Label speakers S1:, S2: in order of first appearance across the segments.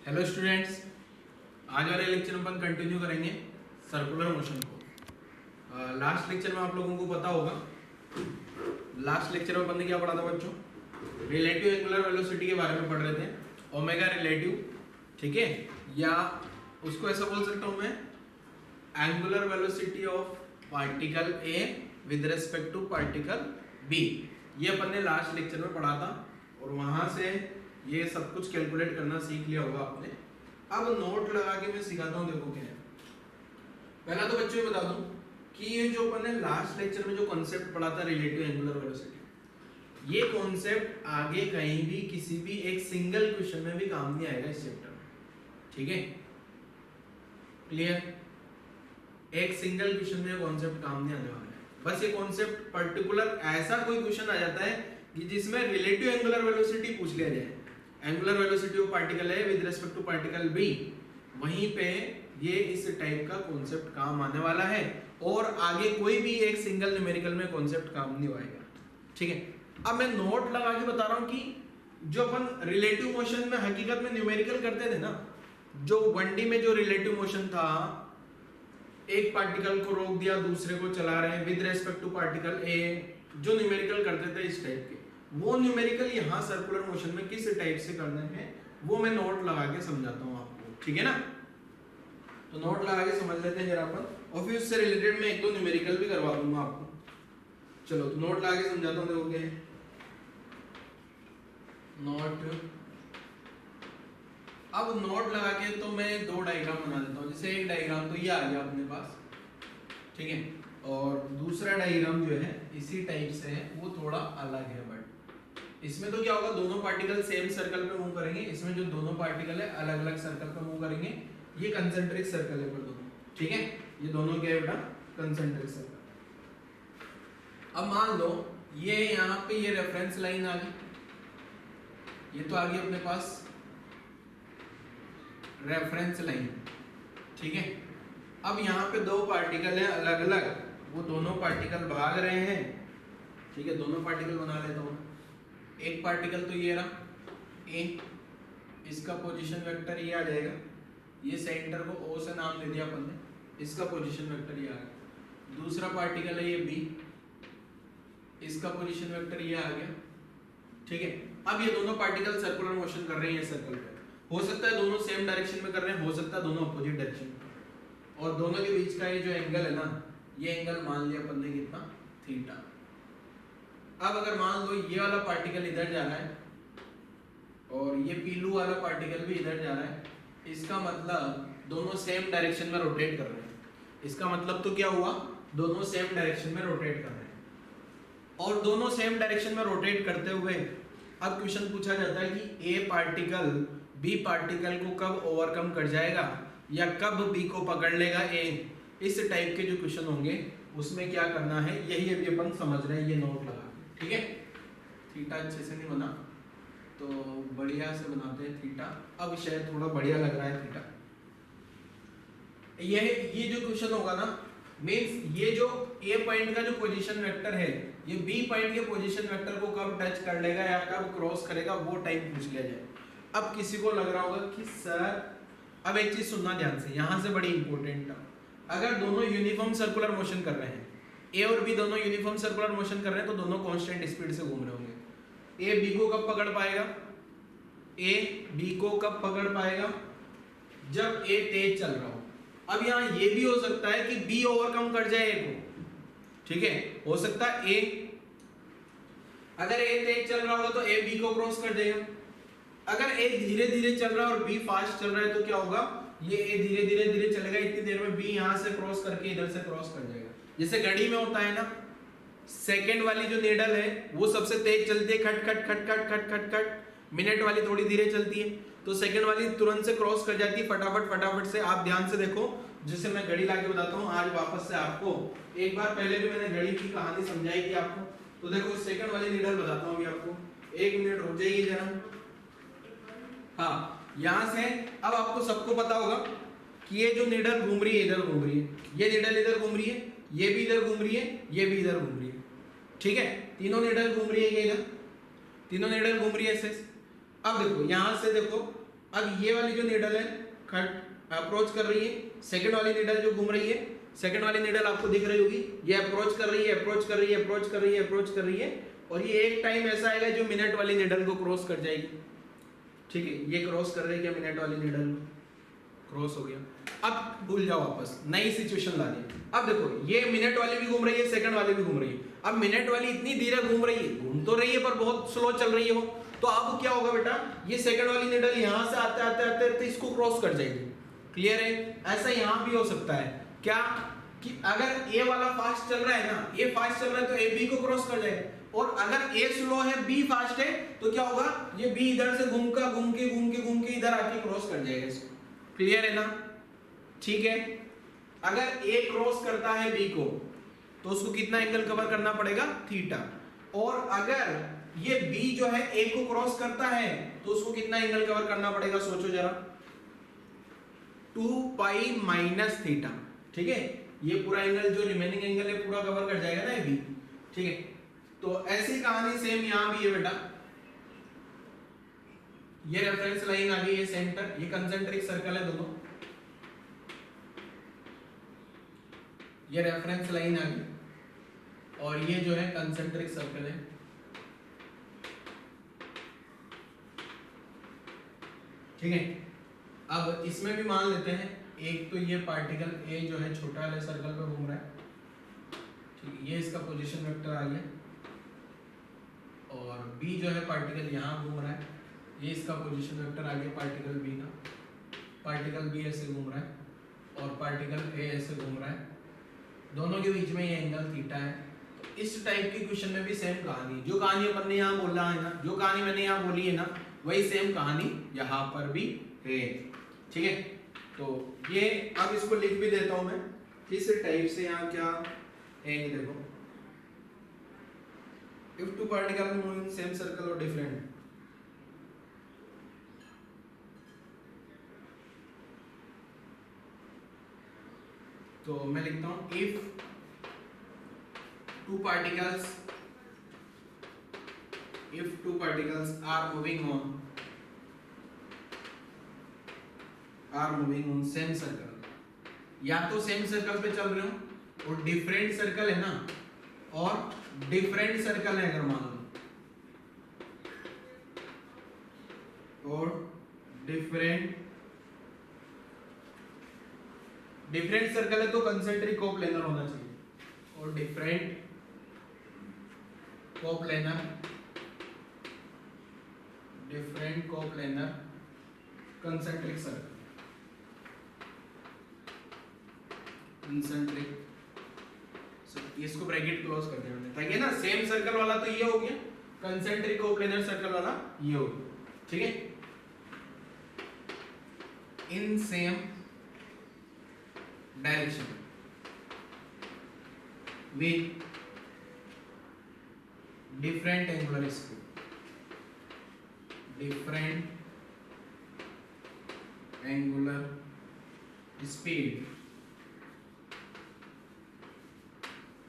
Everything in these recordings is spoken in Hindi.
S1: हेलो स्टूडेंट्स, आज वाले लेक्चर में अपन कंटिन्यू करेंगे सर्कुलर मोशन को। लास्ट लेक्चर में आप लोगों को पता होगा, लास्ट लेक्चर में अपन ने क्या पढ़ा था बच्चों? रिलेटिव एंगुलर वेलोसिटी के बारे में पढ़ रहे थे, ओमेगा रिलेटिव, ठीक है, या उसको ऐसा बोल सकता हूँ मैं, angular velocity of particle A with respect to particle B. ये अपन ने लास्ट लेक्चर में पढ़ा था और वहां से ये सब कुछ कैलकुलेट करना सीख लिया होगा आपने। अब नोट लगा के मैं सिखाता हूँ, देखो क्या है। पहला तो बच्चों ये बता दूं कि ये जो अपन ने लास्ट लेक्चर में जो कॉन्सेप्ट पढ़ा था रिलेटिव एंगुलर वेलोसिटी, ये कॉन्सेप्ट आगे कहीं भी किसी भी एक सिंगल क्वेश्चन में भी काम नहीं आएगा इस चैप्टर में, ठीक है? क्लियर? एक सिंगल क्वेश्चन में कॉन्सेप्ट काम नहीं आने वाला है। बस ये कॉन्सेप्ट पर्टिकुलर ऐसा कोई क्वेश्चन आ जाता है कि जिसमें रिलेटिव एंगुलर वेलोसिटी पूछ लिया जाए, एंगुलर वेलोसिटी ऑफ पार्टिकल है with respect to particle B, वहीं पे ये इस टाइप का कॉन्सेप्ट काम आने वाला है और आगे कोई भी एक सिंगल न्यूमेरिकल में कॉन्सेप्ट काम नहीं आएगा, ठीक है? अब मैं नोट लगा के बता रहा हूं कि जो अपन रिलेटिव मोशन में हकीकत में न्यूमेरिकल करते थे ना, जो 1D में जो रिलेटिव मोशन था, एक पार्टिकल को रोक दिया, दूसरे को चला रहे हैं with respect to particle A, जो न्यूमेरिकल करते थे इस टाइप के, वो न्यूमेरिकल यहाँ सर्कुलर मोशन में किस टाइप से करना है वो मैं नोट लगा के समझाता हूँ आपको, ठीक है ना? तो नोट लगा के समझ लेते हैं जरा अपन, और फिर उससे रिलेटेड मैं एक दो न्यूमेरिकल भी करवा दूंगा आपको। चलो तो नोट लगा के समझाता हूँ, देखोगे नोट। अब नोट लगा के तो मैं दो डायग्राम बना देता हूँ। जैसे एक डायग्राम तो ये आ गया अपने पास, ठीक है, और दूसरा डायग्राम जो है इसी टाइप से है, वो थोड़ा अलग है, बट इसमें तो क्या होगा, दोनों पार्टिकल सेम सर्कल पे मूव करेंगे। इसमें जो दोनों पार्टिकल है अलग अलग सर्कल पे मूव करेंगे। ये कंसेंट्रिक सर्कल है पर दोनों, ठीक है, ये दोनों क्या है बेटा? Concentric circle. अब मान लो ये यहाँ पे ये रेफरेंस लाइन आ गई, ये तो आ गई अपने पास रेफरेंस लाइन, ठीक है। अब यहाँ पे दो पार्टिकल हैं अलग अलग, वो दोनों पार्टिकल भाग रहे हैं, ठीक है, दोनों पार्टिकल बना लेता हूँ। एक पार्टिकल तो ये रहा ए, इसका पोजीशन वेक्टर ये आ जाएगा, ये सेंटर को ओ से नाम दे दिया अपन ने, इसका पोजीशन वेक्टर ये आ गया। दूसरा पार्टिकल है ये बी, इसका पोजीशन वेक्टर ये आ गया, ठीक है। अब ये दोनों पार्टिकल सर्कुलर मोशन कर रहे हैं सर्कल पे, हो सकता है दोनों सेम डायरेक्शन में कर रहे हैं, हो सकता है दोनों अपोजिट डायरेक्शन में, और दोनों के बीच का ये जो एंगल है ना, ये एंगल मान लिया अपन ने कितना? थीटा। अब अगर मान लो ये वाला पार्टिकल इधर जा रहा है और ये पीलू वाला पार्टिकल भी इधर जा रहा है, इसका मतलब दोनों सेम डायरेक्शन में रोटेट कर रहे हैं। इसका मतलब तो क्या हुआ? दोनों सेम डायरेक्शन में रोटेट कर रहे हैं, और दोनों सेम डायरेक्शन में रोटेट करते हुए अब क्वेश्चन पूछा जाता है कि ए पार्टिकल बी पार्टिकल को कब ओवरकम कर जाएगा या कब बी को पकड़ लेगा ए। इस टाइप के जो क्वेश्चन होंगे उसमें क्या करना है, यही अभी अपन समझ रहे हैं, ये नोट लगा, ठीक है। थीटा अच्छे से नहीं बना तो बढ़िया से बनाते हैं थीटा। अब शायद थोड़ा बढ़िया लग रहा है थीटा। ये जो क्वेश्चन होगा ना, मींस ये जो ए पॉइंट का जो पोजीशन वेक्टर है, ये बी पॉइंट के पोजीशन वेक्टर को कब टच कर लेगा या कब क्रॉस करेगा, वो टाइम पूछ लिया जाए। अब किसी को लग रहा होगा कि सर, अब एक चीज सुनना ध्यान से, यहां से बड़ी इंपॉर्टेंट है, अगर दोनों यूनिफॉर्म सर्कुलर मोशन कर रहे हैं, ए और बी दोनों यूनिफॉर्म सर्कुलर मोशन कर रहे हैं, तो दोनों कांस्टेंट स्पीड से घूम रहे होंगे। ए बी को कब पकड़ पाएगा? ए बी को कब पकड़ पाएगा? जब ए तेज चल रहा हो। अब यहाँ ये भी हो सकता है कि बी ओवरकम कर जाए ए को, ठीक है, हो सकता है ए, अगर ए तेज चल रहा होगा तो ए बी को क्रॉस कर जाएगा। अगर ए धीरे धीरे चल रहा है और बी फास्ट चल रहा है तो क्या होगा, ये ए धीरे धीरे चलेगा, इतनी देर में बी यहाँ से क्रॉस करके इधर से क्रॉस कर जाएगा। जैसे घड़ी में होता है ना, सेकंड वाली जो नीडल है वो सबसे तेज चलती है, खट खट खट खट खट खट खट, मिनट वाली थोड़ी धीरे चलती है, तो सेकंड वाली तुरंत से क्रॉस कर जाती है फटाफट फटाफट से। आप ध्यान से देखो, जैसे मैं घड़ी लाके बताता हूँ आज वापस से आपको, एक बार पहले भी मैंने घड़ी की कहानी समझाई थी आपको, तो देखो सेकंड वाली नीडल बताता हूँ अभी आपको, एक मिनट रुक जाइए जरा। हाँ, यहाँ से अब आपको सबको पता होगा कि ये जो नीडल घूम रही है इधर घूम रही है, ये नीडल इधर घूम रही है, ये भी इधर घूम रही है, ये भी इधर घूम रही है, ठीक है, तीनों नीडल घूम रही है, ये इधर तीनों नीडल घूम रही है ऐसे। अब देखो यहाँ से देखो, अब ये वाली जो नीडल है अप्रोच कर रही है, सेकंड वाली नीडल जो घूम रही है, सेकंड वाली नीडल आपको दिख रही होगी, ये अप्रोच कर रही है, अप्रोच कर रही है, अप्रोच कर रही है, अप्रोच कर रही है, और ये एक टाइम ऐसा आएगा जो मिनट वाली नीडल को क्रॉस कर जाएगी। ठीक है, ये क्रॉस कर रही है क्या मिनट वाली नीडल क्रॉस हो गया। अब भूल जाओ, वापस नई सिचुएशन ला दी। अब देखो ये मिनट वाली भी घूम रही है, सेकंड वाली भी घूम रही है। अब मिनट वाली इतनी धीरे घूम रही है, घूम तो रही है पर बहुत स्लो चल रही है वो, तो अब क्या होगा बेटा, ये सेकंड वाली नीडल यहां से आते आते आते आते इसको क्रॉस कर जाएगी। क्लियर है? ऐसा यहां भी हो सकता है क्या कि अगर ए वाला फास्ट चल रहा है ना, ए फास्ट चल रहा है तो ए बी को क्रॉस कर जाएगा, और अगर ए स्लो है बी फास्ट है तो क्या होगा, ये बी इधर से घूम के इधर आके क्रॉस कर जाएगा इसको। क्लियर है ना? ठीक है, अगर ए क्रॉस करता है बी को तो उसको कितना एंगल कवर करना पड़ेगा, थीटा, और अगर ये बी जो है ए को क्रॉस करता है तो उसको कितना एंगल कवर करना पड़ेगा, सोचो जरा, 2 पाई माइनस थीटा। ठीक है, ये पूरा एंगल जो रिमेनिंग एंगल है पूरा कवर कर जाएगा ना ये बी। ठीक है, तो ऐसी कहानी सेम यहां भी है बेटा। ये रेफरेंस लाइन आ गई, ये सेंटर, ये कंसेंट्रिक सर्कल है दोनों, ये रेफरेंस लाइन आ गई, और ये जो है कंसेंट्रिक सर्कल है। ठीक है, अब इसमें भी मान लेते हैं एक तो ये पार्टिकल ए जो है छोटा वाले सर्कल पे घूम रहा है। ठीक है, ये इसका पोजीशन वेक्टर आ गया, और बी जो है पार्टिकल यहाँ घूम रहा है, ये इसका पोजीशन वेक्टर आ गया पार्टिकल बी का। पार्टिकल बी ऐसे घूम रहा है और पार्टिकल ए ऐसे घूम रहा है, दोनों के बीच में ये एंगल थीटा है। तो इस टाइप की क्वेश्चन में भी सेम कहानी, जो कहानी अपन ने यहाँ बोला है ना, जो कहानी मैंने यहाँ बोली है ना, वही सेम कहानी यहाँ पर भी है। ठीक है, तो ये अब इसको लिख भी देता हूं मैं किस टाइप से, यहाँ क्या है ये देखो, if two particle move in same circle और डिफरेंट, तो मैं लिखता हूं if two particles are moving on same circle, या तो सेम सर्कल पे चल रहे हो और डिफरेंट सर्कल है ना, और डिफरेंट सर्कल है अगर मान लो, और डिफरेंट सर्कल है तो कंसेंट्रिक कोप्लेनर होना चाहिए, और different coplanar concentric circle, concentric, इसको ब्रैकेट क्लोज कर दिया मैंने ताकि ना सेम सर्कल वाला तो ये हो गया, कंसेंट्रिक कोप्लेनर सर्कल वाला ये हो गया। ठीक है, in same direction with different angular speed,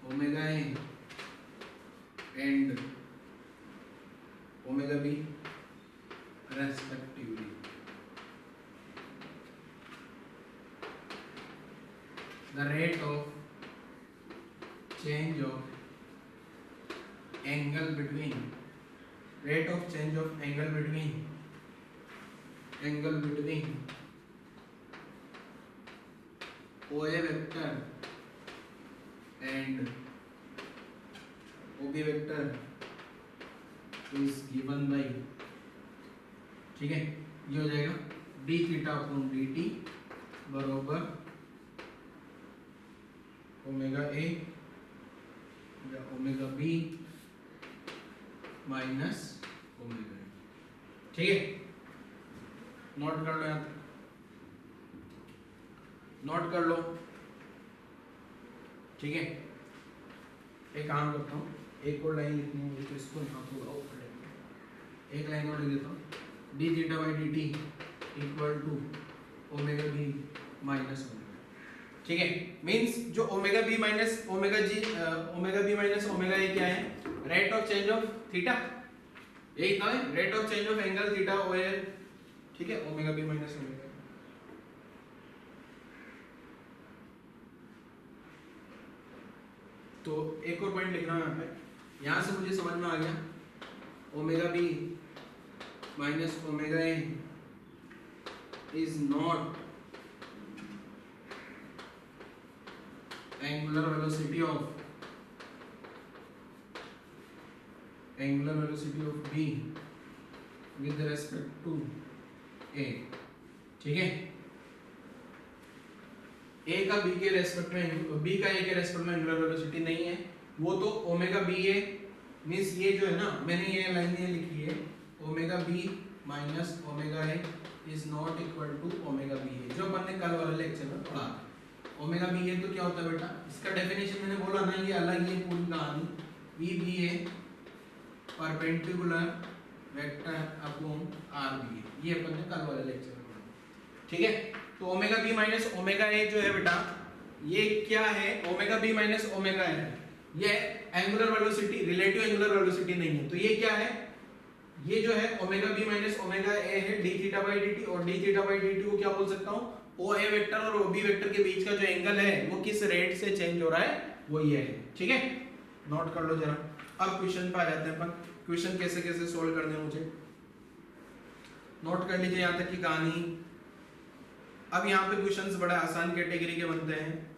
S1: omega A and omega B respectively. The rate of change of angle between OA vector and OB vector is given by, ठीक है, ये हो जाएगा d थीटा अपॉन dt बराबर ओमेगा ए या omega B minus omega A. ठीक है, नोट कर लो, यहाँ नोट कर लो। ठीक है, एक काम करता हूँ, एक और लाइन लिखनी है तो इसको यहाँ थोड़ा ऊपर लेंगे, एक लाइन और लिख देता हूँ, D theta by D T equal to omega B minus omega. ठीक है, मीन्स जो omega B minus omega A क्या है, rate of change of theta, यही था rate of change of angle theta ओए ठीक है, ओमेगा बी माइनस ओमेगा। तो एक और पॉइंट लिखना है यहाँ पे, यहाँ से मुझे समझ में आ गया omega B minus omega A is not angular velocity of B with respect to A, ठीक है। A का B के रेस्पेक्ट में, B का A के रेस्पेक्ट में एंगुलर वेलोसिटी नहीं है, वो तो ओमेगा बी ए मीन्स ये जो है ना, मैंने ये लाइन ये लिखी है omega B minus omega A is not equal to omega B A, जो अपन ने कल वाले लेक्चर में पढ़ा। ओमेगा बी ए तो क्या होता है बेटा, इसका डेफिनेशन मैंने बोला ना, ये अलग ही पूरी कहानी। E B A perpendicular vector upon R B A, ये अपन ने कल वाले लेक्चर में पढ़ा, ठीक है। तो omega B minus omega A जो है बेटा, ये क्या है, omega B minus omega A, ये angular velocity, relative angular velocity नहीं है, तो ये क्या है, ये जो है omega B minus omega A है D theta by D T, और D theta by D T को क्या बोल सकता हूँ, ओ ए वेक्टर और ओ बी वेक्टर के बीच का जो एंगल है वो किस रेट से चेंज हो रहा है, वो ये है, ठीक है। नोट कर लो जरा। अब क्वेश्चन पे आ जाते हैं अपन, क्वेश्चन कैसे कैसे सोल्व करने हैं मुझे नोट कर लीजिए यहाँ तक की कहानी। अब यहाँ पे क्वेश्चंस बड़े आसान कैटेगरी के बनते हैं,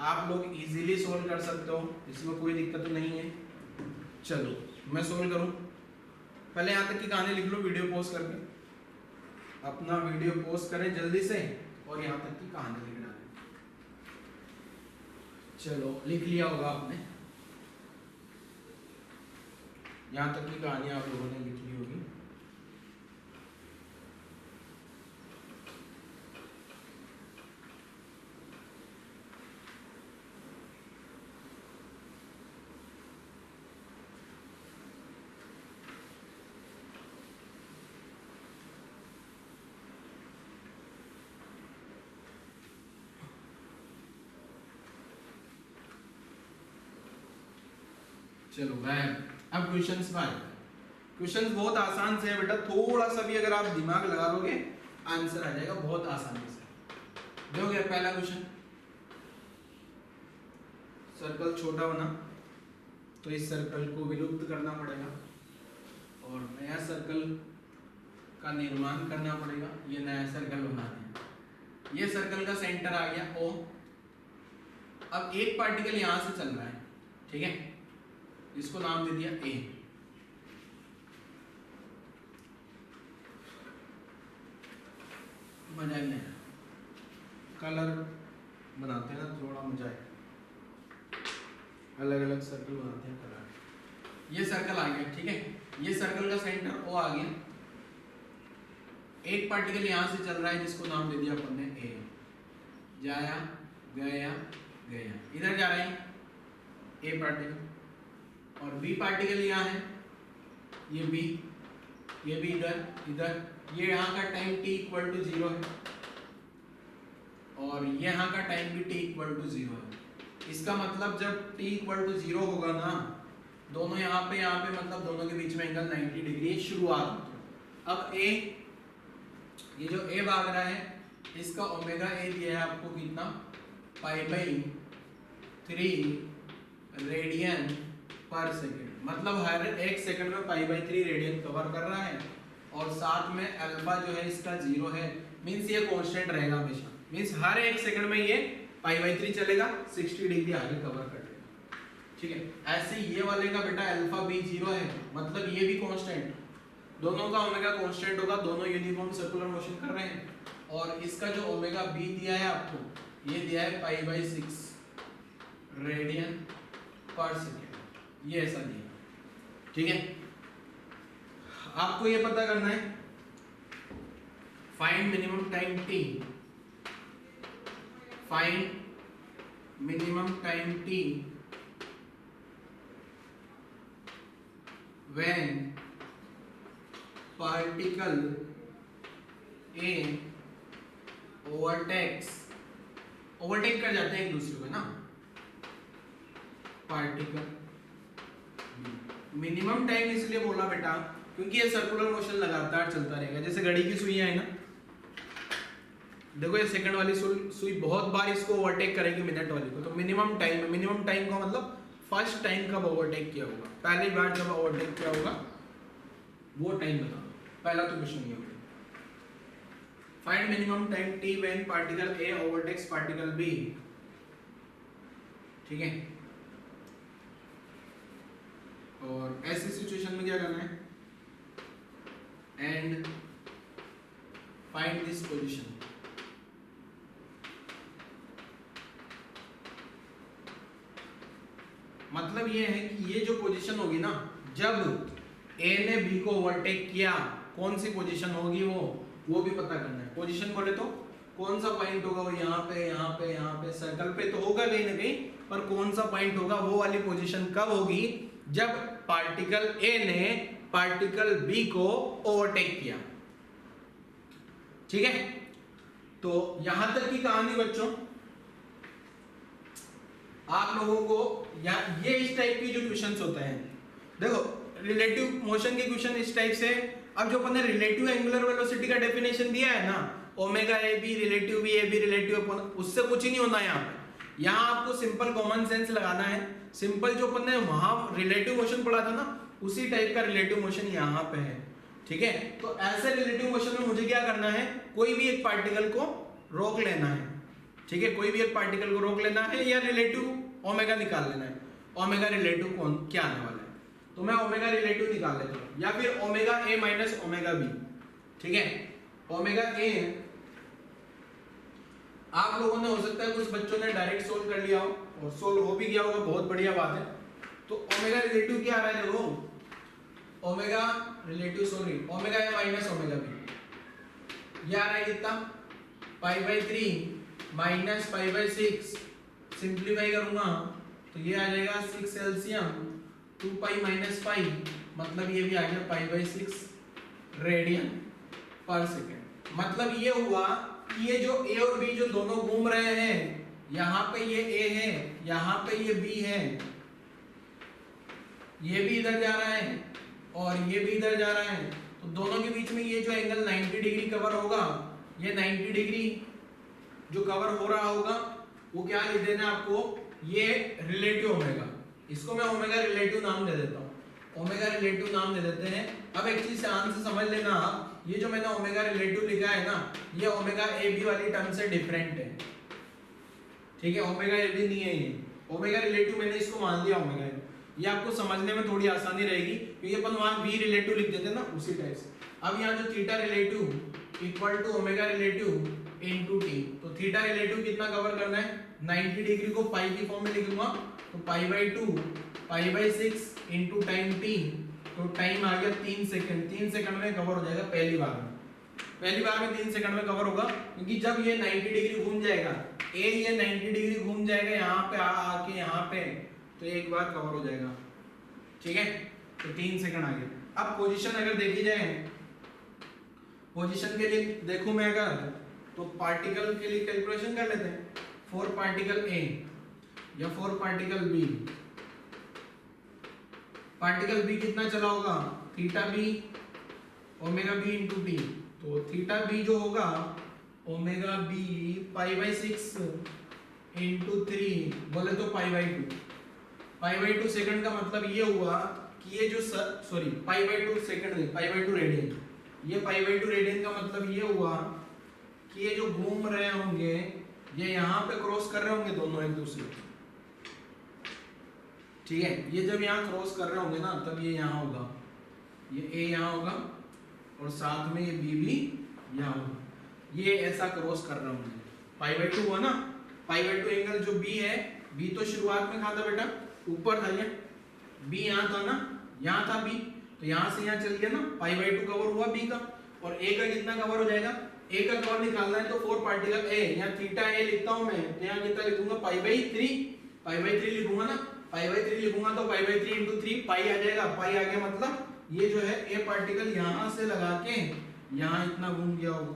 S1: आप लोग इजीली सोल्व कर सकते हो, इसमें कोई दिक्कत नहीं है। चलो मैं सोल्व करूँ, पहले यहाँ तक की कहानी लिख लो वीडियो पॉज करके, अपना वीडियो पॉज करें जल्दी से और यहाँ तक की कहानी लिख डालें। चलो लिख लिया होगा आपने, यहाँ तक की कहानी आप लोगों ने लिख ली होगी। चलो मैं अब क्वेश्चंस पर आते हैं। क्वेश्चंस बहुत आसान से है बेटा, थोड़ा सा भी अगर आप दिमाग लगा लोगे आंसर आ जाएगा बहुत आसानी से। देखोगे पहला क्वेश्चन, सर्कल छोटा बना तो इस सर्कल को विलुप्त करना पड़ेगा और नया सर्कल का निर्माण करना पड़ेगा। ये नया सर्कल बना दिया, ये सर्कल का सेंटर आ गया O। अब एक पार्टिकल यहां से चल रहा है, ठीक है, इसको नाम दे दिया A। मजा नहीं आया, कलर बनाते हैं ना थोड़ा मजा है, अलग अलग सर्कल बनाते हैं कलर। ये सर्कल आ गया, ठीक है, ये सर्कल का सेंटर O आ गया। एक पार्टिकल यहां से चल रहा है जिसको नाम दे दिया अपन ने A, जाया गया गया, इधर जा रहा है A पार्टिकल, और B पार्टिकल यहाँ है, ये B, ये भी इधर इधर, ये यहाँ का टाइम t इक्वल टू 0 है और ये यहाँ का टाइम भी t इक्वल टू 0 है। इसका मतलब जब t इक्वल टू 0 होगा ना, दोनों यहाँ पे मतलब दोनों के बीच में एंगल 90 डिग्री शुरुआत। अब A, ये जो A भाग रहा है इसका ओमेगा A दिया है आपको कितना, π/3 रेडियन पर सेकेंड, मतलब हर एक सेकंड में π/3 रेडियन कवर कर रहा है और साथ में अल्फा जो है इसका 0 है, मींस ये कांस्टेंट रहेगा हमेशा, मींस हर एक सेकंड में ये π/3 चलेगा, 60 डिग्री आगे कवर कर लेगा, ठीक है। ऐसे ये वाले का बेटा अल्फा भी 0 है, मतलब ये भी कांस्टेंट, दोनों का ओमेगा कांस्टेंट होगा, दोनों यूनिफॉर्म सर्कुलर मोशन कर रहे हैं। और इसका जो ओमेगा बी दिया है आपको, ये दिया है π/6 रेडियन पर सेकेंड, ये ऐसा दिया, ठीक है। आपको ये पता करना है find minimum time t, find minimum time t when particle A overtake कर जाते हैं एक दूसरे को ना, पार्टिकल मिनिमम टाइम इसलिए बोला बेटा क्योंकि ये सर्कुलर मोशन लगातार चलता रहेगा, जैसे घड़ी की सुइयां है ना, देखो ये सेकंड वाली सुई बहुत बार इसको ओवरटेक करेगी मिनट वाली को, तो मिनिमम टाइम का मतलब फर्स्ट टाइम कब ओवरटेक किया होगा, पहली बार जब ओवरटेक किया होगा वो टाइम बता दो। पहला तो क्वेश्चन ये होगा, find minimum time t when particle A overtakes particle B। ठीक है, और ऐसी सिचुएशन में क्या करना है, एंड फाइंड दिस पोजीशन। मतलब ये है कि ये जो पोजीशन होगी ना, जब A ने B को ओवरटेक किया, कौन सी पोजीशन होगी वो भी पता करना है। पोजीशन बोले तो कौन सा पॉइंट होगा, वो यहाँ पे सर्कल पे तो होगा कहीं ना कहीं, पर कौन सा पॉइंट होगा वो वाली पोजीशन कब होगी, जब पार्टिकल A ने पार्टिकल B को ओवरटेक किया। ठीक है, तो यहां तक की कहानी बच्चों, आप लोगों को या ये इस टाइप की जो क्वेश्चंस होते हैं, देखो रिलेटिव मोशन के क्वेश्चन इस टाइप से। अब जो अपन ने रिलेटिव एंगुलर वेलोसिटी का डेफिनेशन दिया है ना, omega A B relative B A B relative, उससे कुछ ही नहीं होना यहाँ पे। यहाँ आपको सिंपल कॉमन सेंस लगाना है। सिंपल जो अपन ने वहां रिलेटिव मोशन पढ़ा था ना, उसी टाइप का रिलेटिव मोशन यहाँ पे है। ठीक है, तो ऐसे रिलेटिव मोशन में मुझे क्या करना है, कोई भी एक पार्टिकल को रोक लेना है। ठीक है, कोई भी एक पार्टिकल को रोक लेना है या रिलेटिव ओमेगा निकाल लेना है। ओमेगा रिलेटिव कौन क्या आने वाला है, तो मैं ओमेगा रिलेटिव निकाल लेता हूं, या फिर omega A minus omega B. ठीक है, ओमेगा ए आप लोगों ने हो सकता है कुछ बच्चों ने डायरेक्ट सोल्व कर लिया हो, और सोल्व हो भी गया होगा, बहुत बढ़िया बात है। तो ओमेगा रिलेटिव क्या आ रहा है, देखो omega relative sorry omega A minus omega B, ये आ रहा है कितना, π/3 माइनस π/6। सिंप्लीफाई करूंगा तो ये आ जाएगा 6 एलसीएम 2π माइनस पाई, मतलब ये भी आ गया π/6 रेडियन पर सेकेंड। मतलब ये हुआ कि ये जो ए और बी जो दोनों घूम रहे हैं, यहाँ पे ये ए है, यहाँ पे ये बी है, ये भी इधर जा रहा है और ये भी इधर जा रहा है, तो दोनों के बीच में ये जो एंगल 90 डिग्री कवर होगा, ये 90 डिग्री जो कवर हो रहा होगा वो क्या लिख देना आपको, ये रिलेटिव ओमेगा। इसको मैं ओमेगा रिलेटिव नाम दे देता हूँ, ओमेगा रिलेटिव नाम दे देते हैं। अब एक चीज ध्यान से समझ लेना, ये जो मैंने ओमेगा रिलेटिव लिखा है ना, ये ओमेगा ए बी वाली टर्म से डिफरेंट है। ठीक है, ओमेगा ए बी नहीं है ये, ओमेगा रिलेटिव मैंने इसको मान लिया ओमेगा। ये आपको समझने में थोड़ी आसानी रहेगी, क्योंकि अपन वहां बी रिलेटिव लिख देते ना उसी टाइप से। अब यहाँ जो theta relative equal to omega relative into T, तो थीटा रिलेटिव कितना कवर करना है, 90 डिग्री को पाई की फॉर्म में लिखूंगा, तो π/2 π/6 इनटू टाइम t, तो टाइम आ गया 3 सेकंड। 3 सेकंड में कवर हो जाएगा पहली बार में। पहली बार में 3 सेकंड में कवर होगा, क्योंकि जब ये 90 डिग्री घूम जाएगा, ए ये 90 डिग्री घूम जाएगा यहाँ पे आके यहाँ पे, तो एक बार कवर हो जाएगा। ठीक है, तो 3 सेकंड आ गया। अब पोजीशन अगर देखी जाए, पोजीशन के लिए देखूं मैं अगर, तो पार्टिकल के लिए कैलकुलेशन कर लेते हैं। 4 पार्टिकल ए या 4 पार्टिकल बी, पार्टिकल बी कितना चला होगा, theta B omega B into T, तो थीटा बी जो होगा ओमेगा बी π/6 इंटू 3 बोले तो π/2। π/2 सेकंड का मतलब ये हुआ कि ये जो सॉरी π/2 सेकंड नहीं, π/2 रेडियन, ये π/2 रेडियन का मतलब ये हुआ कि ये जो घूम रहे होंगे, ये यहाँ पे क्रॉस कर रहे होंगे दोनों एक दूसरे को। ठीक है, ये जब यहाँ क्रॉस कर रहे होंगे ना, तब ये यहाँ होगा, ये ए यहाँ होगा और साथ में ये बी भी यहाँ होगा, ये ऐसा क्रॉस कर रहे होंगे। π/2 हुआ ना, π/2 एंगल जो बी है, बी तो शुरुआत में कहाँ था बेटा, ऊपर था, ये बी यहाँ था ना, यहाँ था बी, तो यहाँ से यहाँ चल गया ना, π/2 कवर हुआ बी का, और ए का कितना कवर हो जाएगा, ए का कवर निकालना है तो 4 पार्टिकल ए, यहाँ थीटा ए लिखता हूँ मैं, तो यहाँ कितना लिखूंगा π/3 लिखूंगा ना, π/3 लिखूंगा तो π/3 इंटू 3 पाई आ जाएगा। पाई आ गया मतलब ये जो है ए पार्टिकल यहाँ से लगा के यहाँ इतना घूम गया होगा।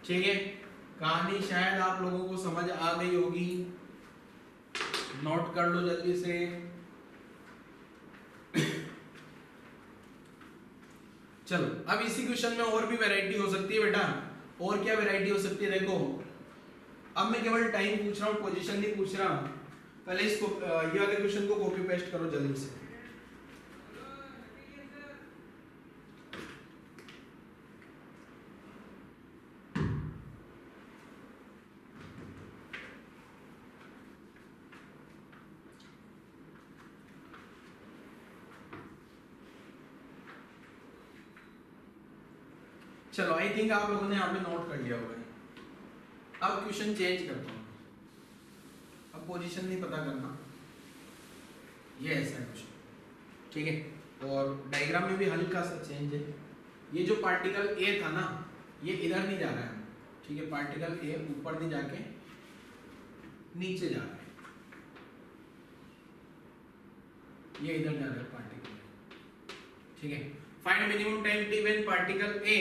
S1: ठीक है, कहानी शायद आप लोगों को समझ आ गई होगी, नोट कर लो जल्दी से। चलो अब इसी क्वेश्चन में और भी वैरायटी हो सकती है बेटा। और क्या वैरायटी हो सकती है देखो, अब मैं केवल टाइम पूछ रहा हूँ, पोजीशन नहीं पूछ रहा। पहले इसको ये वाले क्वेश्चन को कॉपी पेस्ट करो जल्दी से। चलो आई थिंक आप लोगों ने यहाँ पे नोट कर लिया होगा। अब क्वेश्चन चेंज करता हूँ, अब पोजीशन नहीं पता करना, ये ऐसा क्वेश्चन, ठीक है। और डायग्राम में भी हल्का सा चेंज है। ये जो पार्टिकल ए था ना, ये इधर नहीं जा रहा है, ठीक है। पार्टिकल ए ऊपर नहीं जाके नीचे जा रहा है, ये इधर जा रहा है पार्टिकल, ठीक है। Find minimum time T when particle A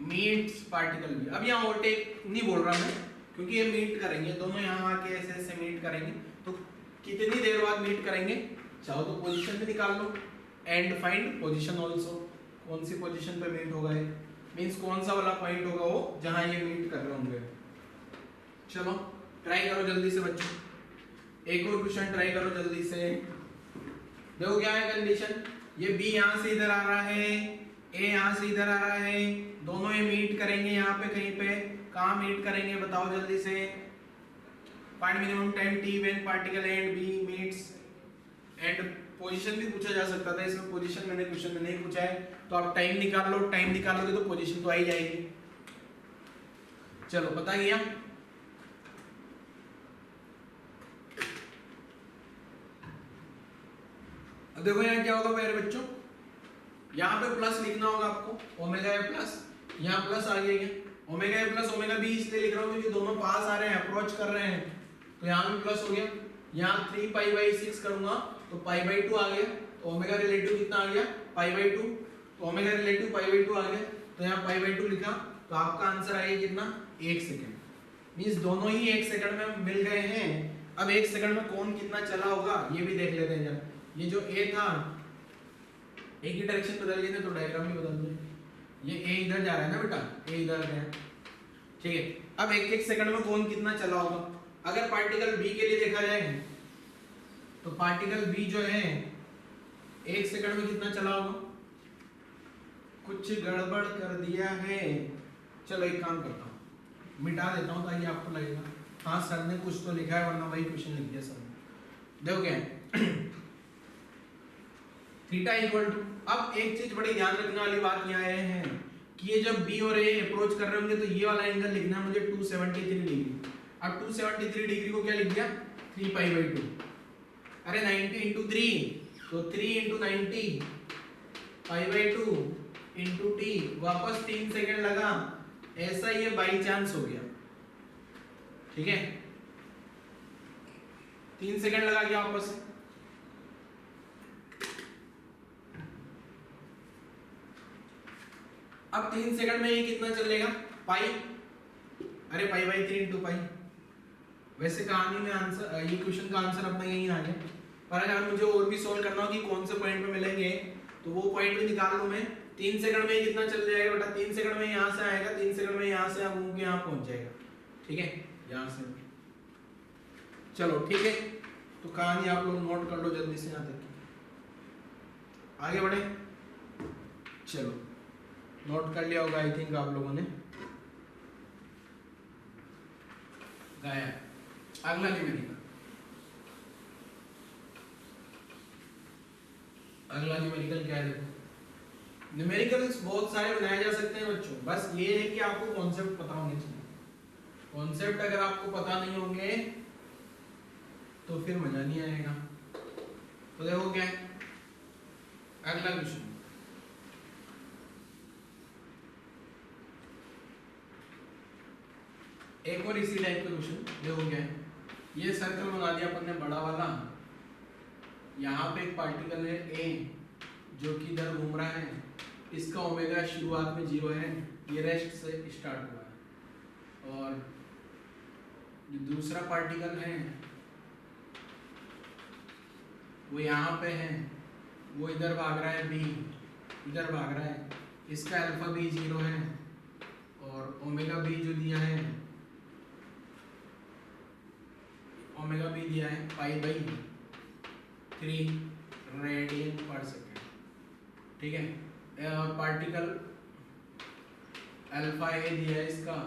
S1: meets particle B. अब यहाँ ओवरटेक नहीं बोल रहा मैं, क्योंकि ये मीट करेंगे दोनों, यहाँ आके ऐसे ऐसे मीट करेंगे। तो कितनी देर बाद मीट करेंगे, चाहो तो पोजीशन भी निकाल लो, एंड फाइंड पोजीशन ऑल्सो। कौन सी पोजीशन पे मीट होगा, ये मींस कौन सा वाला पॉइंट होगा वो जहां ये मीट कर रहे होंगे। चलो ट्राई करो जल्दी से बच्चों, एक और क्वेश्चन ट्राई करो जल्दी से। देखो क्या है कंडीशन, ये बी यहाँ से इधर आ रहा है, ए यहाँ से इधर आ रहा है, दोनों ये मीट करेंगे यहाँ पे कहीं पे। कहाँ मीट करेंगे बताओ जल्दी से। Find minimum time T when particle A and B meets. And position भी पूछा जा सकता था, इसमें पोजीशन मैंने क्वेश्चन में नहीं पूछा है, तो आप टाइम निकाल लो, टाइम निकालोगे तो पोजीशन तो आ ही जाएगी। चलो पता गया। अब देखो यहाँ क्या होगा मेरे बच्चों, यहाँ पे प्लस लिखना होगा आपको, ओमेगा ए प्लस, यहाँ प्लस आ गया, omega A plus omega B इसलिए लिख रहा हूँ क्योंकि दोनों पास आ रहे हैं, अप्रोच कर रहे हैं, तो यहाँ भी प्लस हो गया। यहाँ 3π/6 करूंगा तो π/2 आ गया, तो ओमेगा रिलेटिव कितना आ गया, π/2, तो ओमेगा रिलेटिव π/2 आ गया, तो यहाँ π/2 लिखा, तो आपका आंसर आएगा कितना, 1 सेकंड। मींस दोनों ही 1 सेकंड में मिल गए हैं। अब 1 सेकंड में कौन कितना चला होगा ये भी देख लेते हैं जरा। ये जो ए था, ए की डायरेक्शन बदल गई तो डायग्राम भी बदल दे। ये ए इधर जा रहा है ना बेटा, ए इधर गया, ठीक है। अब 1-1 सेकंड में कौन कितना चला होगा। अगर पार्टिकल बी के लिए देखा जाए तो पार्टिकल बी जो है 1 सेकंड में कितना चला होगा, कुछ गड़बड़ कर दिया है। चलो एक काम करता हूँ, मिटा देता हूँ ताकि आपको लगेगा हाँ सर ने कुछ तो लिखा है, वरना वही क्वेश्चन लिख दिया सर ने। देखो क्या है थीटा इक्वल टू, अब एक चीज बड़ी ध्यान रखने वाली बात यहाँ है कि ये जब बी और ए अप्रोच कर रहे होंगे तो ये वाला एंगल लिखना है मुझे 273 डिग्री। अब 273 डिग्री को क्या लिख दिया, 3π/2। अरे 90 इंटू 3 तो 3 इंटू 90 π/2 इंटू टी, वापस 3 सेकंड लगा, ऐसा ये बाई चांस हो गया, ठीक है। 3 सेकंड लगा गया वापस। अब 3 सेकंड में ये कितना चलेगा, पाई, अरे π/3 इंटू पाई। वैसे कहानी में आंसर, ये क्वेश्चन का आंसर अपना यही आ गया, पर अगर मुझे और भी सॉल्व करना हो कि कौन से पॉइंट पे मिलेंगे तो वो पॉइंट भी निकाल लूं मैं। 3 सेकंड में कितना चल जाएगा बेटा, 3 सेकंड में यहाँ से आएगा, 3 सेकंड में यहाँ से घूम के यहाँ पहुंच जाएगा, ठीक है, यहाँ से। चलो ठीक है, तो कहानी आप लोग नोट कर लो जल्दी से यहाँ तक, आगे बढ़े। चलो नोट कर लिया होगा आई थिंक आप लोगों ने। गाया अगला न्यूमेरिकल, अगला न्यूमेरिकल क्या है देखो। न्यूमेरिकल्स बहुत सारे बनाए जा सकते हैं बच्चों, बस ये है कि आपको कॉन्सेप्ट पता होने चाहिए। कॉन्सेप्ट अगर आपको पता नहीं होंगे तो फिर मजा नहीं आएगा। तो देखो क्या है अगला क्वेश्चन, एक और इसी टाइप का क्वेश्चन। देखो क्या है, ये सर्कल बना दिया अपन ने बड़ा वाला, यहाँ पे एक पार्टिकल है ए जो कि इधर घूम रहा है, इसका ओमेगा शुरुआत में 0 है, ये रेस्ट से स्टार्ट हुआ है। और जो दूसरा पार्टिकल है वो यहाँ पे है, वो इधर भाग रहा है बी, इधर भाग रहा है, इसका अल्फा बी 0 है और ओमेगा बी जो दिया है, ओमेगा बी दिया है π/3 रेडियन पर सेकेंड। ठीक है, पार्टिकल अल्फा ए दिया है इसका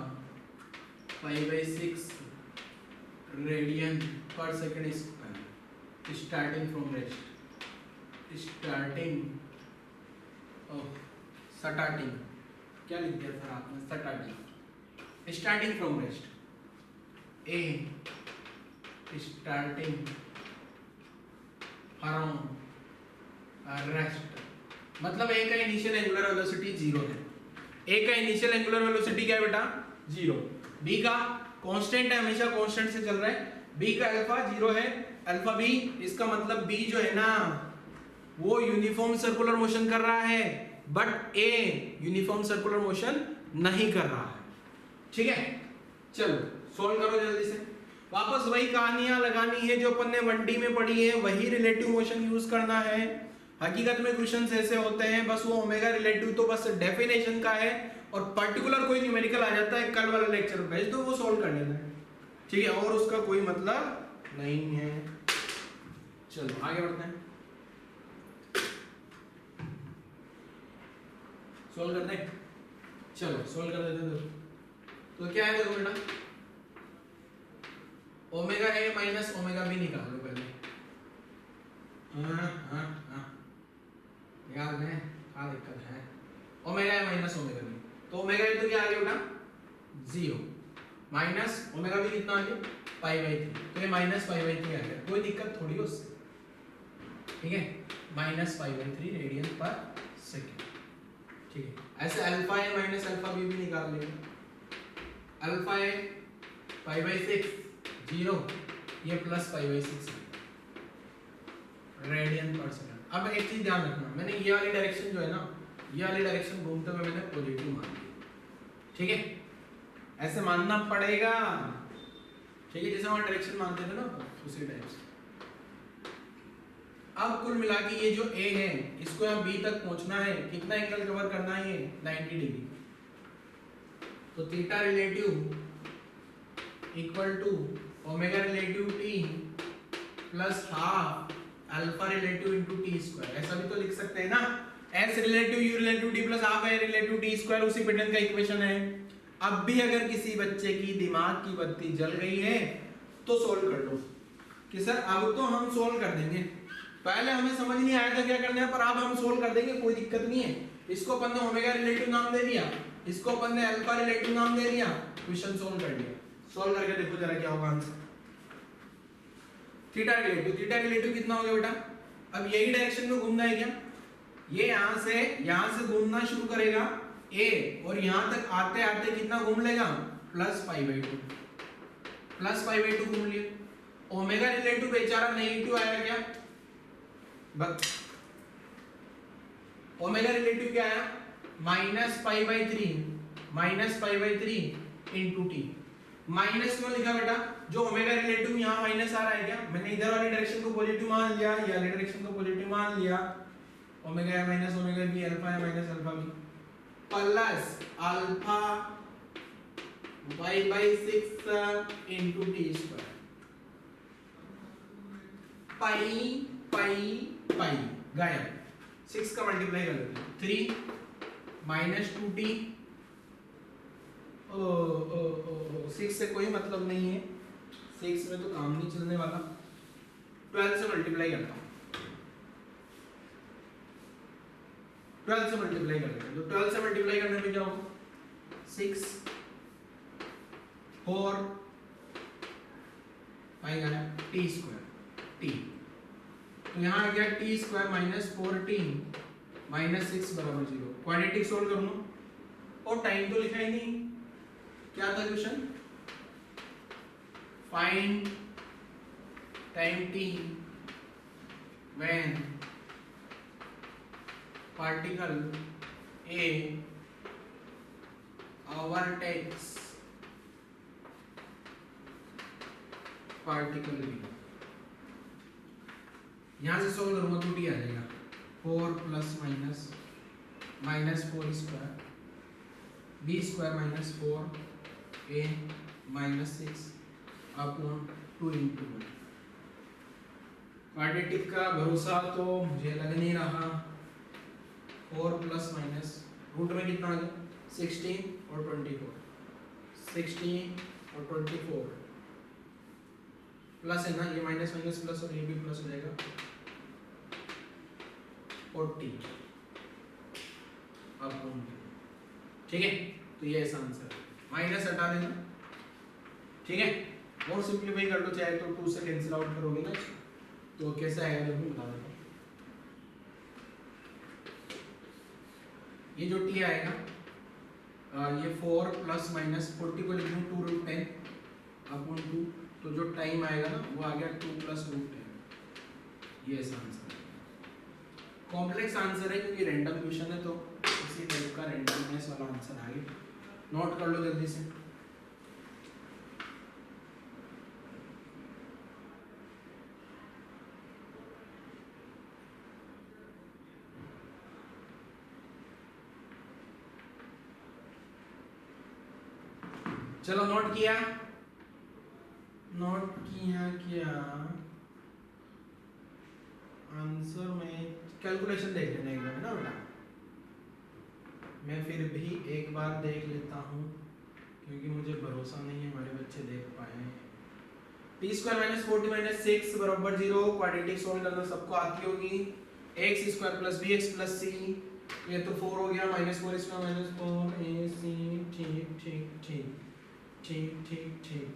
S1: π/6 रेडियन पर second square, starting from rest, starting क्या लिख दिया सर आपने, starting from rest, A starting from rest, मतलब ए का इनिशियल एंगुलर वेलोसिटी 0 है। ए का इनिशियल एंगुलर वेलोसिटी क्या है बेटा, 0। बी का कांस्टेंट है, हमेशा कांस्टेंट से चल रहा है। बी का अल्फा 0 है, अल्फा बी, इसका मतलब बी जो है ना वो यूनिफॉर्म सर्कुलर मोशन कर रहा है, but a uniform circular motion नहीं कर रहा है। ठीक है, चलो सॉल्व करो जल्दी से। वापस वही कहानियां लगानी है जो अपन ने 1D में पढ़ी है, वही रिलेटिव मोशन यूज करना है। हकीकत में क्वेश्चंस ऐसे होते हैं, बस वो ओमेगा रिलेटिव तो बस डेफिनेशन का है, और पर्टिकुलर कोई न्यूमेरिकल आ जाता है, कल वाला लेक्चर भेज दो वो सॉल्व करने का। ठीक है, और उसका कोई मतलब नहीं है। चलो आगे बढ़ते हैं, सॉल्व करते हैं। चलो सॉल्व कर देते हैं। तो क्या है देखो बेटा, omega A minus omega B निकाल लो पहले। याद है क्या दिक्कत है, omega A minus omega B, तो ओमेगा ए तो क्या आ गया बेटा 0, माइनस ओमेगा बी कितना आ गया π/3, तो ये माइनस π/3 आ गया, कोई दिक्कत थोड़ी है उससे। ठीक है, माइनस π/3 रेडियन पर सेकेंड। ठीक है, ऐसे alpha A minus alpha B भी निकाल लेंगे। अल्फा ए π/6 0, ये प्लस π/6 रेडियन पर सेकंड। अब एक चीज ध्यान रखना, मैंने ये वाली डायरेक्शन जो है ना, ये वाली डायरेक्शन घूमते हुए मैंने पॉजिटिव मान ली। ठीक है, ऐसे मानना पड़ेगा। ठीक है, जैसे वहां डायरेक्शन मानते थे ना उसी टाइप से। अब कुल मिला के ये जो ए है इसको यहाँ बी तक पहुंचना है, कितना एंगल कवर करना है, ये 90 डिग्री। तो theta relative equal to omega relative T plus half alpha relative into T square, ऐसा भी तो लिख सकते हैं ना। S relative U relative T plus half A relative T square उसी पैटर्न का इक्वेशन है। अब भी अगर किसी बच्चे की दिमाग की बत्ती जल गई है तो सोल्व कर लो कि सर अब तो हम सोल्व कर देंगे, पहले हमें समझ नहीं आया था क्या करना है, पर अब हम सोल्व कर देंगे, कोई दिक्कत नहीं है। इसको अपन ने ओमेगा रिलेटिव नाम दे दिया, इसको अपन ने अल्फा रिलेटिव नाम दे दिया, क्वेश्चन सोल्व कर दिया। सोल्व करके देखो जरा क्या होगा आंसर। थीटा रिलेटिव कितना हो गया बेटा, अब यही डायरेक्शन में घूमना है क्या, ये यहां से घूमना शुरू करेगा ए, और यहां तक आते आते कितना घूम लेगा प्लस π/2 घूम लिया। ओमेगा रिलेटिव बेचारा नेगेटिव आया क्या, ओमेगा रिलेटिव क्या आया माइनस π/3 इंटू टी। माइनस क्यों लिखा बेटा, जो ओमेगा रिलेटिव यहाँ माइनस आ रहा है क्या, मैंने इधर वाली डायरेक्शन को पॉजिटिव मान लिया, ये वाली डायरेक्शन को पॉजिटिव मान लिया। Omega A minus omega B, alpha A minus alpha B plus alpha π/6 into T square, pi गायब, 6 का मल्टीप्लाई कर लेते हैं, 3 माइनस 2t, 6 से कोई मतलब नहीं है, 6 में तो काम नहीं चलने वाला, 12 से मल्टीप्लाई करता हूँ, 12 से मल्टीप्लाई कर लेते हैं, तो 12 से मल्टीप्लाई करने पे क्या होगा 6 4 पाई गया टी स्क्वायर टी, तो यहाँ आ गया T square minus 4t minus 6 बराबर 0। क्वाड्रेटिक सोल्व कर लो, और टाइम तो लिखा ही नहीं, क्या था question, find time t when particle A overtakes particle B। यहां से सोल्व करूंगा तो t आ जाएगा 4 plus minus minus 4 square B square minus 4 A minus 6 upon 2 into 1। Quadratic का भरोसा तो मुझे लग नहीं रहा। 4 प्लस माइनस रूट में कितना आ गया 16 और 24, 16 और 24 प्लस है ना, ये माइनस माइनस प्लस और ये भी प्लस हो जाएगा 40 अपॉन 2। ठीक है, तो ये ऐसा आंसर है। माइनस हटा देना, ठीक है, और सिंप्लीफाई कर लो, चाहे तो 2 से कैंसिल आउट करोगे ना, तो कैसे आएगा जब बता देता हूँ। ये जो टी आएगा ये 4 प्लस माइनस 40 को लिख दूँ 2 रूट 10 अपॉन 2, तो जो टाइम आएगा ना वो आ गया 2 प्लस रूट 10। ये ऐसा आंसर है। कॉम्प्लेक्स आंसर है क्योंकि रैंडम क्वेश्चन है, तो इसी टाइप का रैंडमनेस वाला आंसर आ गया। नोट कर लो जल्दी से। चलो नोट किया, नोट किया क्या आंसर में कैलकुलेशन देख लेना एक बार, है ना बेटा। मैं फिर भी एक बार देख लेता हूँ क्योंकि मुझे भरोसा नहीं है हमारे बच्चे देख पाए। पी स्क्वायर माइनस 40 माइनस 6 बराबर 0। क्वाड्रेटिक सोल्व करना सबको आती होगी। X square plus B X plus C, ये तो 4 हो गया, minus 4 square minus 4 A C. ठीक ठीक ठीक ठीक ठीक ठीक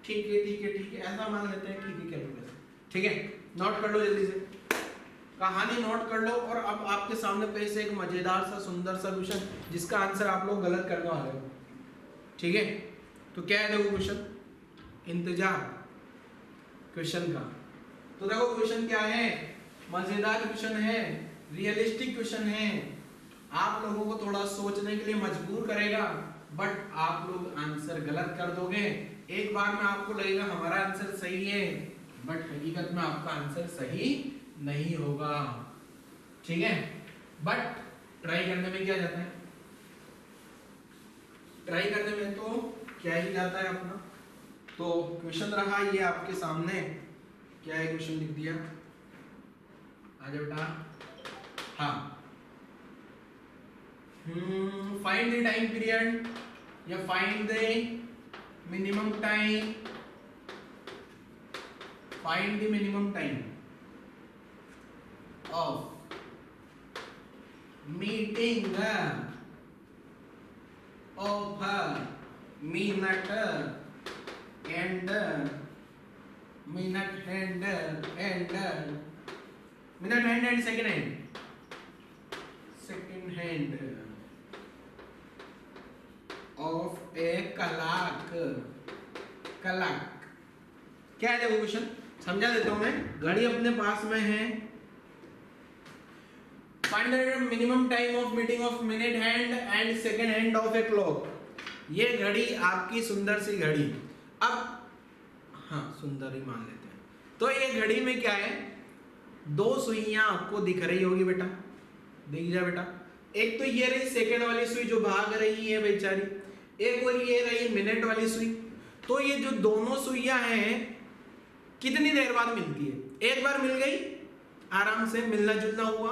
S1: ठीक है ठीक है ठीक है, ऐसा मान लेते हैं। ठीक है कैलकुलेशन, ठीक है, नोट कर लो जल्दी से, कहानी नोट कर लो। और अब आपके सामने पे से एक मजेदार सा सुंदर सा क्वेश्चन जिसका आंसर आप लोग गलत करने वाले हो, ठीक है। तो क्या है देखो क्वेश्चन, इंतजार क्वेश्चन का। तो देखो क्वेश्चन क्या है, मजेदार क्वेश्चन है, रियलिस्टिक क्वेश्चन है, आप लोगों को थोड़ा सोचने के लिए मजबूर करेगा, बट आप लोग आंसर गलत कर दोगे। एक बार में आपको लगेगा हमारा आंसर सही है, बट हकीकत में आपका आंसर सही नहीं होगा, ठीक है। बट ट्राई करने में क्या जाता है, ट्राई करने में तो क्या ही जाता है अपना। तो क्वेश्चन रहा ये आपके सामने, क्या है क्वेश्चन लिख दिया, आजा बेटा। हाँ, फाइंड द टाइम पीरियड या find the minimum time, find the minimum time of meeting of minute and minute hand and second hand of a clock. Clock क्या है देखो क्वेश्चन, समझा देता हूं मैं। घड़ी अपने पास में है, find the minimum time of meeting of minute hand and second hand of a clock. ये घड़ी आपकी सुंदर सी घड़ी, अब हाँ सुंदर ही मान लेते हैं। तो ये घड़ी में क्या है, 2 सुइयां आपको दिख रही होगी बेटा, दिख जा बेटा। एक तो ये रही सेकंड वाली सुई जो भाग रही है बेचारी, एक और ये रही मिनट वाली सुई। तो ये जो दोनों सुइयां हैं कितनी देर बाद मिलती है, एक बार मिल गई, आराम से मिलना जुलना हुआ,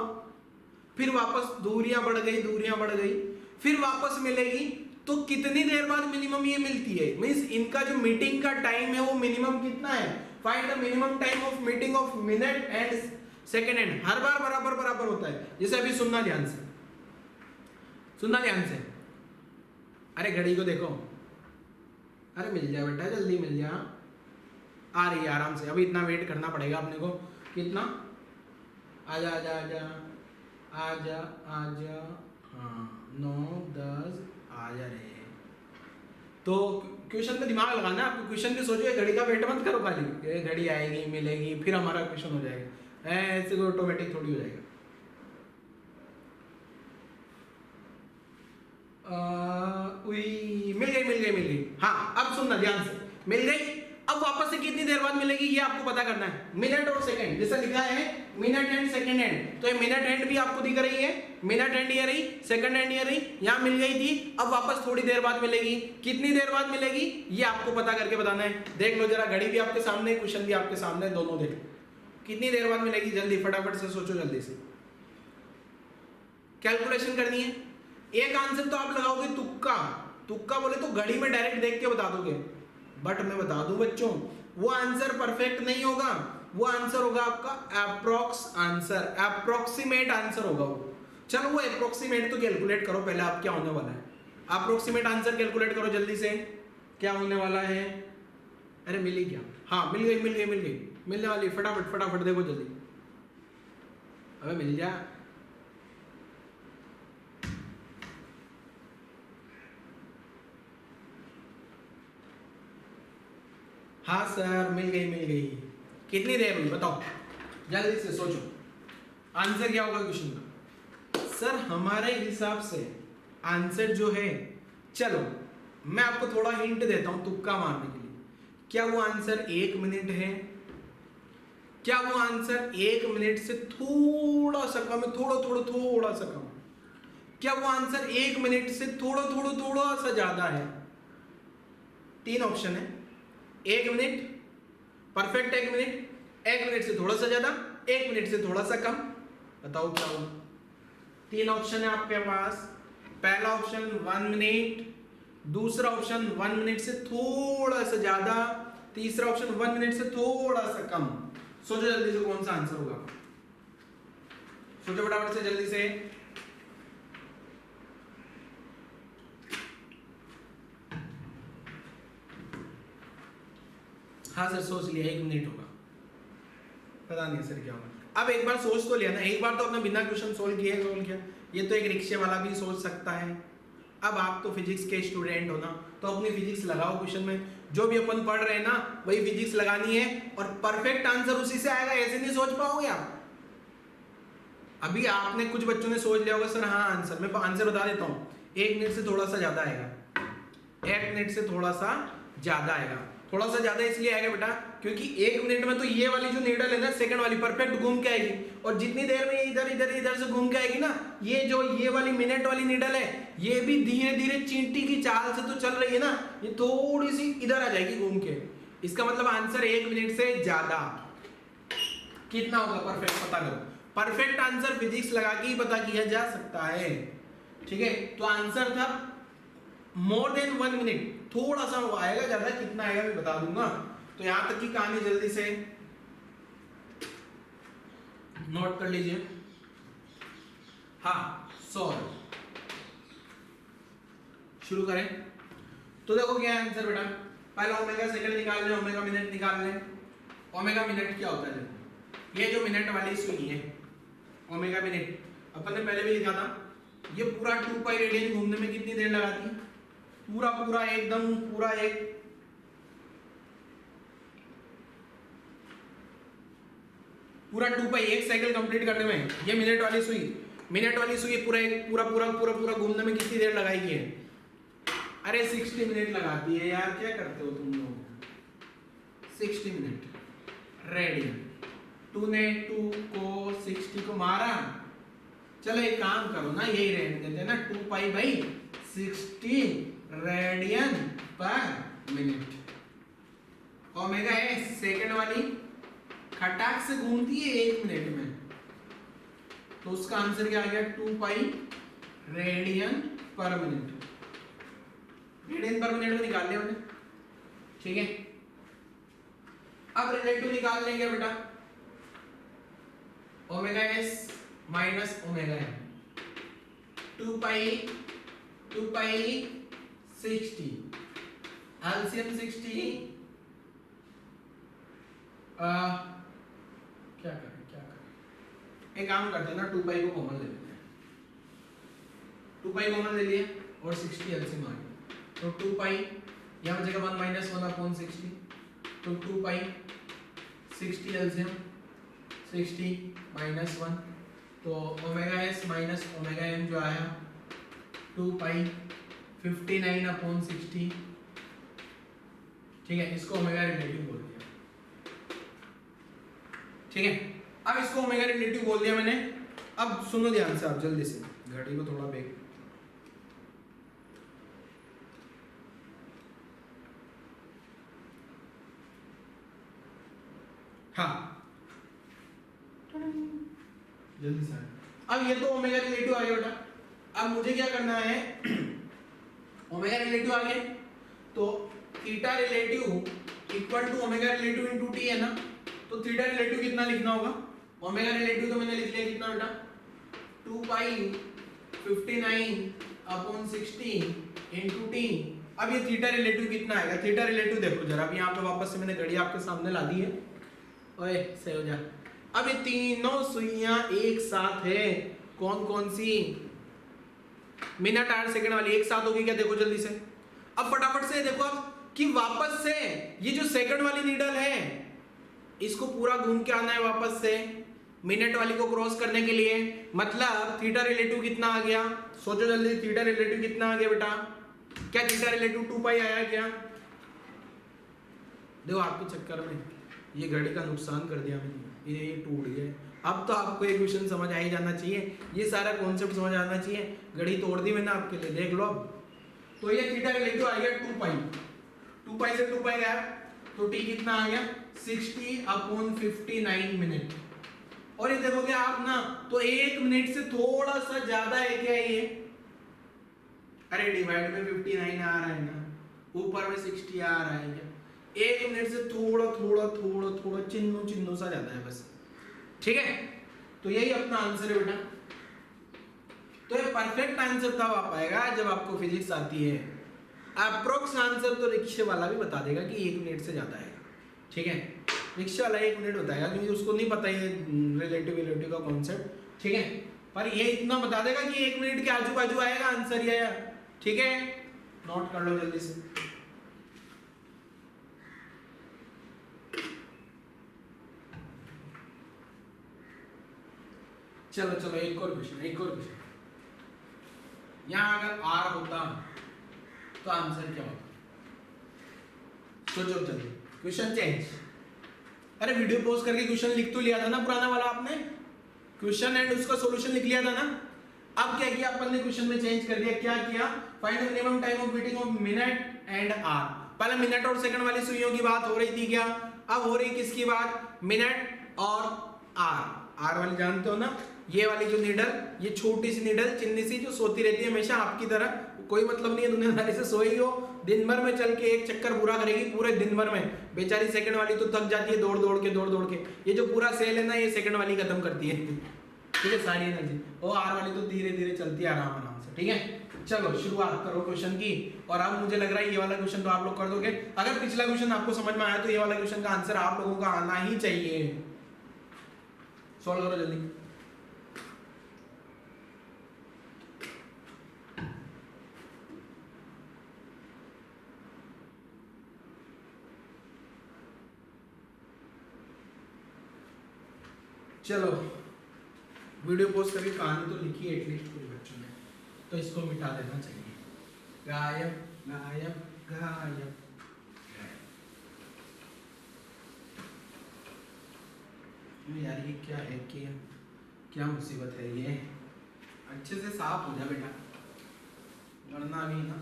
S1: फिर वापस दूरियां बढ़ गई, फिर वापस मिलेगी, तो कितनी देर बाद मिनिमम ये मिलती है। मींस इनका जो मीटिंग का टाइम है वो मिनिमम कितना है, find the minimum time of meeting of minute and second hand. हर बार बराबर होता है। जैसे अभी सुनना ध्यान से, अरे घड़ी को देखो, अरे मिल जाए बेटा, जल्दी मिल जा, आ रही है आराम से। अभी इतना वेट करना पड़ेगा अपने को, कितना, आजा आजा आजा आजा आजा, हाँ 9 10 आजा रे। तो क्वेश्चन पे दिमाग लगाना है आपको, क्वेश्चन भी सोचो, घड़ी का वेट मत करो खाली, ये घड़ी आएगी मिलेगी फिर हमारा क्वेश्चन हो जाएगा, ऐसे कोई ऑटोमेटिक थोड़ी हो जाएगा। मिल गई। हाँ अब सुनना ध्यान से, मिल गई। अब वापस से कितनी देर बाद मिलेगी ये आपको पता करना है, मिनट और सेकंड। जैसा लिखा है मिनट एंड सेकंड हैंड, तो ये मिनट हैंड भी आपको दिख रही है मिनट एंड ईयर रही, सेकंड एंड ईयर रही, यहां मिल गई थी, अब वापस थोड़ी देर बाद मिलेगी। कितनी देर बाद मिलेगी ये आपको पता करके बताना है। देख लो जरा, घड़ी भी आपके सामने, क्वेश्चन भी आपके सामने, दोनों देख कितनी देर बाद मिलेगी। जल्दी फटाफट से सोचो, जल्दी से कैलकुलेशन करनी है। एक आंसर तो आप लगाओगे तुक्का, तुक्का बोले तो घड़ी में डायरेक्ट देख के बता दोगे, बट मैं बता दूं बच्चों वो आंसर परफेक्ट नहीं होगा, वो आंसर होगा आपका अप्रोक्स आंसर, अप्रोक्सीमेट आंसर होगा वो। चलो वो अप्रोक्सीमेट तो कैलकुलेट करो पहले, आप क्या होने वाला है, अप्रोक्सीमेट आंसर कैलकुलेट करो जल्दी से, क्या होने वाला है। अरे मिली क्या, हाँ मिल गई मिल गई मिल गई, मिलने वाली, फटाफट फटाफट देखो जल्दी, अबे मिल जा। हाँ सर मिल गई, कितनी देर में बताओ, जल्दी से सोचो आंसर क्या होगा क्वेश्चन का। सर हमारे हिसाब से आंसर जो है, चलो मैं आपको थोड़ा हिंट देता हूं तुक्का मारने के लिए, क्या वो आंसर 1 मिनट है, क्या वो आंसर 1 मिनट से थोड़ा सा कम है, थोड़ा सा कम, क्या वो आंसर 1 मिनट से थोड़ा सा ज्यादा है। 3 ऑप्शन है, 1 मिनट, परफेक्ट 1 मिनट, 1 मिनट से थोड़ा सा ज्यादा, 1 मिनट से थोड़ा सा कम, बताओ क्या होगा। 3 ऑप्शन है आपके पास, पहला ऑप्शन 1 मिनट, दूसरा ऑप्शन 1 मिनट से थोड़ा सा ज्यादा, तीसरा ऑप्शन 1 मिनट से थोड़ा सा कम। सोचो जल्दी से कौन सा आंसर होगा, सोचो फटाफट से जल्दी से। हाँ सर सोच लिया, 1 मिनट होगा, पता नहीं सर क्या होगा। अब एक बार सोच तो लिया ना, एक बार तो अपना बिना क्वेश्चन सोल्व किया, ये तो एक रिक्शे वाला भी सोच सकता है। अब आप तो फिजिक्स के स्टूडेंट हो ना, तो अपनी फिजिक्स लगाओ क्वेश्चन में, जो भी अपन पढ़ रहे हैं ना वही फिजिक्स लगानी है, और परफेक्ट आंसर उसी से आएगा, ऐसे नहीं सोच पाओगे आप। अभी आपने, कुछ बच्चों ने सोच लिया होगा सर हाँ आंसर, मैं आंसर बता देता हूँ, 1 मिनट से थोड़ा सा ज्यादा आएगा, 1 मिनट से थोड़ा सा ज्यादा आएगा। थोड़ा सा ज्यादा इसलिए आएगा बेटा क्योंकि 1 मिनट में तो ये वाली जो नीडल है ना, सेकंड वाली परफेक्ट घूम के आएगी, और जितनी देर में इधर से घूम के आएगी ना, ये वाली मिनट वाली नीडल है, ये भी धीरे धीरे चींटी की चाल से तो चल रही है ना, ये थोड़ी सी इधर आ जाएगी घूम के। इसका मतलब आंसर 1 मिनट से ज्यादा कितना होगा परफेक्ट पता करो। परफेक्ट आंसर फिजिक्स लगा के ही पता किया जा सकता है, ठीक है। तो आंसर था मोर देन 1 मिनट, थोड़ा सा वो आएगा, ज्यादा कितना आएगा मैं बता दूंगा। तो यहां तक की कहानी जल्दी से नोट कर लीजिए। हाँ सॉल्व शुरू करें। तो देखो क्या है आंसर बेटा, पहले ओमेगा सेकंड निकाल लें, ओमेगा मिनट निकाल लें। ओमेगा मिनट क्या होता है, देखो ये जो मिनट वाली सुई है ओमेगा मिनट, अपन ने पहले भी लिखा था, ये पूरा 2 पाई रेडियन घूमने में कितनी देर लगाती है, पूरा एकदम पूरा एक पूरा 2 पाई एक साइकिल कंप्लीट करने में, ये मिनट वाली सुई पूरा घूमने में कितनी देर लगाएगी है। अरे 60 मिनट लगाती है यार, क्या करते हो तुम लोग, 60 मिनट रेडियन। तूने 2 को 60 को मारा, चलो एक काम करो ना, यही रहने देते हैं ना, 2 पाई बाई 60 रेडियन पर मिनट। ओमेगा है सेकंड वाली, खटाक से घूमती है 1 मिनट में, तो उसका आंसर क्या आ गया, 2 पाई रेडियन पर मिनट। रेडियन पर मिनट में निकाल लिया हमने, ठीक है। अब रिलेटिव निकाल लेंगे बेटा, omega S minus omega M, 2 pi 60 LCM 60, क्या करें एक काम करते हैं ना, 2 पाई को कॉमन ले लेते हैं, 2 पाई कॉमन ले लिए और 60 एलसीएम आ गया, तो 2 पाई यहाँ बचेगा 1 माइनस 1 अपॉन 60, तो 2 पाई 60 एलसीएम 60 माइनस 1, तो omega S minus omega M जो आया 2 पाई 59 अपॉन 60, ठीक है। इसको ओमेगा रिलेटिव बोल दिया, ठीक है। अब इसको ओमेगा रिलेटिव बोल दिया मैंने, अब सुनो ध्यान से आप, जल्दी से घड़ी को थोड़ा बेग, हाँ जल्दी से। अब ये तो ओमेगा रिलेटिव आ गया बेटा, अब मुझे क्या करना है, ओमेगा रिलेटिव आ गया तो theta relative equal to omega relative into T है ना, तो थीटा रिलेटिव कितना लिखना होगा, ओमेगा रिलेटिव तो मैंने लिख लिया कितना बेटा 2 पाई 59/16 इनटू टी। अब ये थीटा रिलेटिव कितना आएगा, थीटा रिलेटिव देखो जरा, अब यहाँ पे वापस से मैंने घड़ी आपके सामने ला दी है, ओए सही हो जा। अब ये तीनों सुइयां एक साथ है, कौन कौन सी, मिनट 8 सेकंड वाली एक साथ होगी क्या, देखो जल्दी से। अब फटाफट से देखो अब कि वापस से ये जो सेकंड वाली नीडल है इसको पूरा घूम के आना है वापस से मिनट वाली को क्रॉस करने के लिए, मतलब थीटा रिलेटिव कितना आ गया, सोचो जल्दी, थीटा रिलेटिव कितना आ गया बेटा, क्या थीटा रिलेटिव 2 पाई आया क्या, देखो आपके चक्कर में ये घड़ी का नुकसान कर दिया मैंने, ये टूट गया। अब तो आपको एक क्वेश्चन समझ आ ही जाना चाहिए, ये सारा कॉन्सेप्ट समझ आना चाहिए, घड़ी तोड़ दी मैंने आपके लिए, देख लो अब। तो ये थीटा रिलेटिव आ गया 2 पाई, 2 पाई से 2 पाई गया तो टी कितना आ गया 60/59 मिनट। और ये देखोगे आप ना तो 1 मिनट से थोड़ा सा ज्यादा है क्या ये, अरे डिवाइड में 59 आ रहा है ना, ऊपर में 60 आ रहा है क्या, 1 मिनट से थोड़ा थोड़ा थोड़ा थोड़ा चिन्हों सा ज्यादा है बस, ठीक है। तो यही अपना आंसर है बेटा। तो ये परफेक्ट आंसर तब आ पाएगा जब आपको फिजिक्स आती है, अप्रोक्स आंसर तो रिक्शे वाला भी बता देगा कि 1 मिनट से ज्यादा है, ठीक है, रिक्शे वाला 1 मिनट बताएगा क्योंकि उसको नहीं पता ये रिलेटिव का कॉन्सेप्ट, ठीक है, पर ये इतना बता देगा कि 1 मिनट के आजू बाजू आएगा आंसर ये, ठीक है, नोट कर लो जल्दी से। चलो चलो एक और क्वेश्चन, यहां अगर आर होता तो आंसर क्या होता, सोचो जल्दी, क्वेश्चन चेंज, अरे वीडियो पॉज करके क्वेश्चन लिख तो लिया था ना पुराना वाला आपने, क्वेश्चन एंड उसका सॉल्यूशन लिख लिया था ना। अब क्या किया अपन ने, क्वेश्चन में चेंज कर दिया, क्या किया, find the minimum time of beating of minute and hour. पहले मिनट और सेकंड वाली सुइयों की बात हो रही थी क्या, अब हो रही किसकी बात, मिनट और आर वाली जानते हो ना, ये वाली जो नीडल, ये छोटी सी नीडल चिन्नी सी जो सोती रहती है हमेशा आपकी तरह, कोई मतलब नहीं है दुनियादारी से, सोई हो दिन भर में चल के एक चक्कर पूरा करेगी पूरे दिन भर में, बेचारी सेकंड वाली तो थक जाती है दौड़ दौड़ के, ये जो पूरा सेल है ना ये सेकंड वाली खत्म करती है, ठीक है, सारी एनर्जी, और आर वाली तो धीरे धीरे चलती है आराम से, ठीक है। चलो शुरुआत करो क्वेश्चन की, और अब मुझे लग रहा है ये वाला क्वेश्चन तो आप लोग कर दोगे, अगर पिछला क्वेश्चन आपको समझ में आया तो ये वाला क्वेश्चन का आंसर आप लोगों का आना ही चाहिए, सॉल्व करो जल्दी। चलो वीडियो पोस्ट करके कहानी तो लिखी है एटलीस्ट कुछ बच्चों ने, तो इसको मिटा देना चाहिए, गायब गायब गायब। यार ये क्या है, क्या मुसीबत है ये, अच्छे से साफ हो जा बेटा वरना भी ना,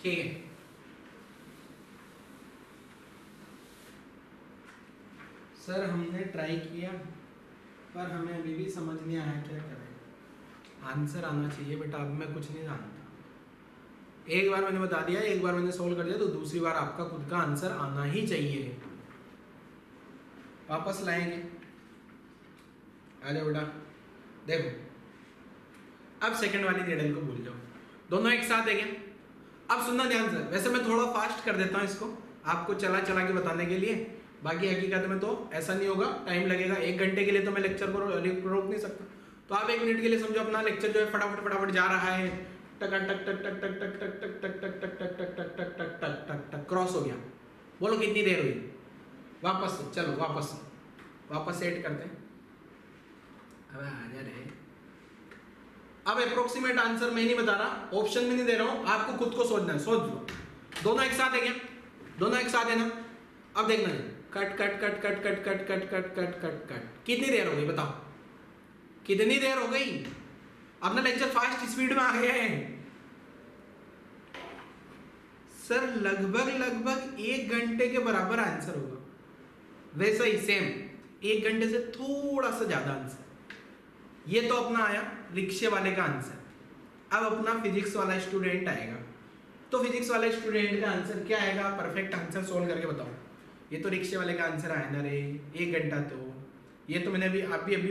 S1: ठीक है। सर हमने ट्राई किया पर हमें अभी भी समझ नहीं आया क्या करें, आंसर आना चाहिए बेटा, अब मैं कुछ नहीं जानता, एक बार मैंने बता दिया, एक बार मैंने सोल्व कर दिया तो दूसरी बार आपका खुद का आंसर आना ही चाहिए, वापस लाएंगे, आ जाओ बेटा। देखो अब सेकंड वाली नीडल को भूल जाओ, दोनों एक साथ है क्या, अब सुनना ध्यान से, वैसे मैं थोड़ा फास्ट कर देता हूँ इसको आपको चला के बताने के लिए, बाकी हकीकत में तो ऐसा नहीं होगा, टाइम लगेगा, 1 घंटे के लिए तो मैं लेक्चर को रोक नहीं सकता, तो आप 1 मिनट के लिए समझो अपना लेक्चर जो है फटाफट जा रहा है, टक टक टक टक टक टक टक टक टक टक टक टक टक टक टक टक टक टक टक क्रॉस हो गया, बोलो कितनी देर हुई, वापस चलो वापस सेट करते हैं, अबे आ जा रे। अब अप्रोक्सीमेट आंसर मैं नहीं बता रहा, ऑप्शन में नहीं दे रहा हूं, आपको खुद को सोचना है, सोच लो, दोनों एक साथ है क्या, दोनों एक साथ है ना, अब देखना है cut cut cut cut cut cut cut cut cut cut cut. कितनी देर हो गई बताओ, कितनी देर हो गई? अपना लेक्चर फास्ट स्पीड में आ गया है सर। लगभग लगभग 1 घंटे के बराबर आंसर होगा। वैसा ही सेम 1 घंटे से थोड़ा सा ज्यादा आंसर। ये तो अपना आया रिक्शे वाले का आंसर। अब अपना फिजिक्स वाला स्टूडेंट आएगा, तो फिजिक्स वाले स्टूडेंट का आंसर क्या आएगा? परफेक्ट आंसर सोल्व करके बताओ। ये तो रिक्शे वाले का आंसर आया ना रे, 1 घंटा। तो ये तो मैंने अभी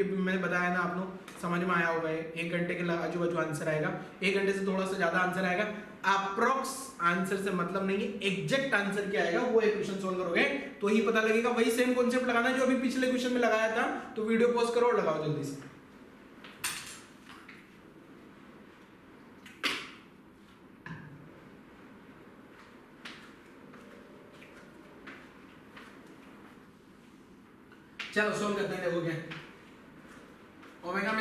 S1: मैंने बताया ना, आप लोग समझ में आया होगा। 1 घंटे के आजू बाजू आंसर आएगा, 1 घंटे से थोड़ा सा ज्यादा आंसर आएगा। अप्रोक्स आंसर से मतलब नहीं है, एग्जैक्ट आंसर क्या आएगा वो इक्वेशन सोल्व करोगे तो ही पता लगेगा। वही सेम कॉन्सेप्ट लगाना जो अभी पिछले क्वेश्चन में लगाया था। तो वीडियो पॉज करो और लगाओ जल्दी से। चलो सोल्व करते हैं। देखो क्या ओमेगा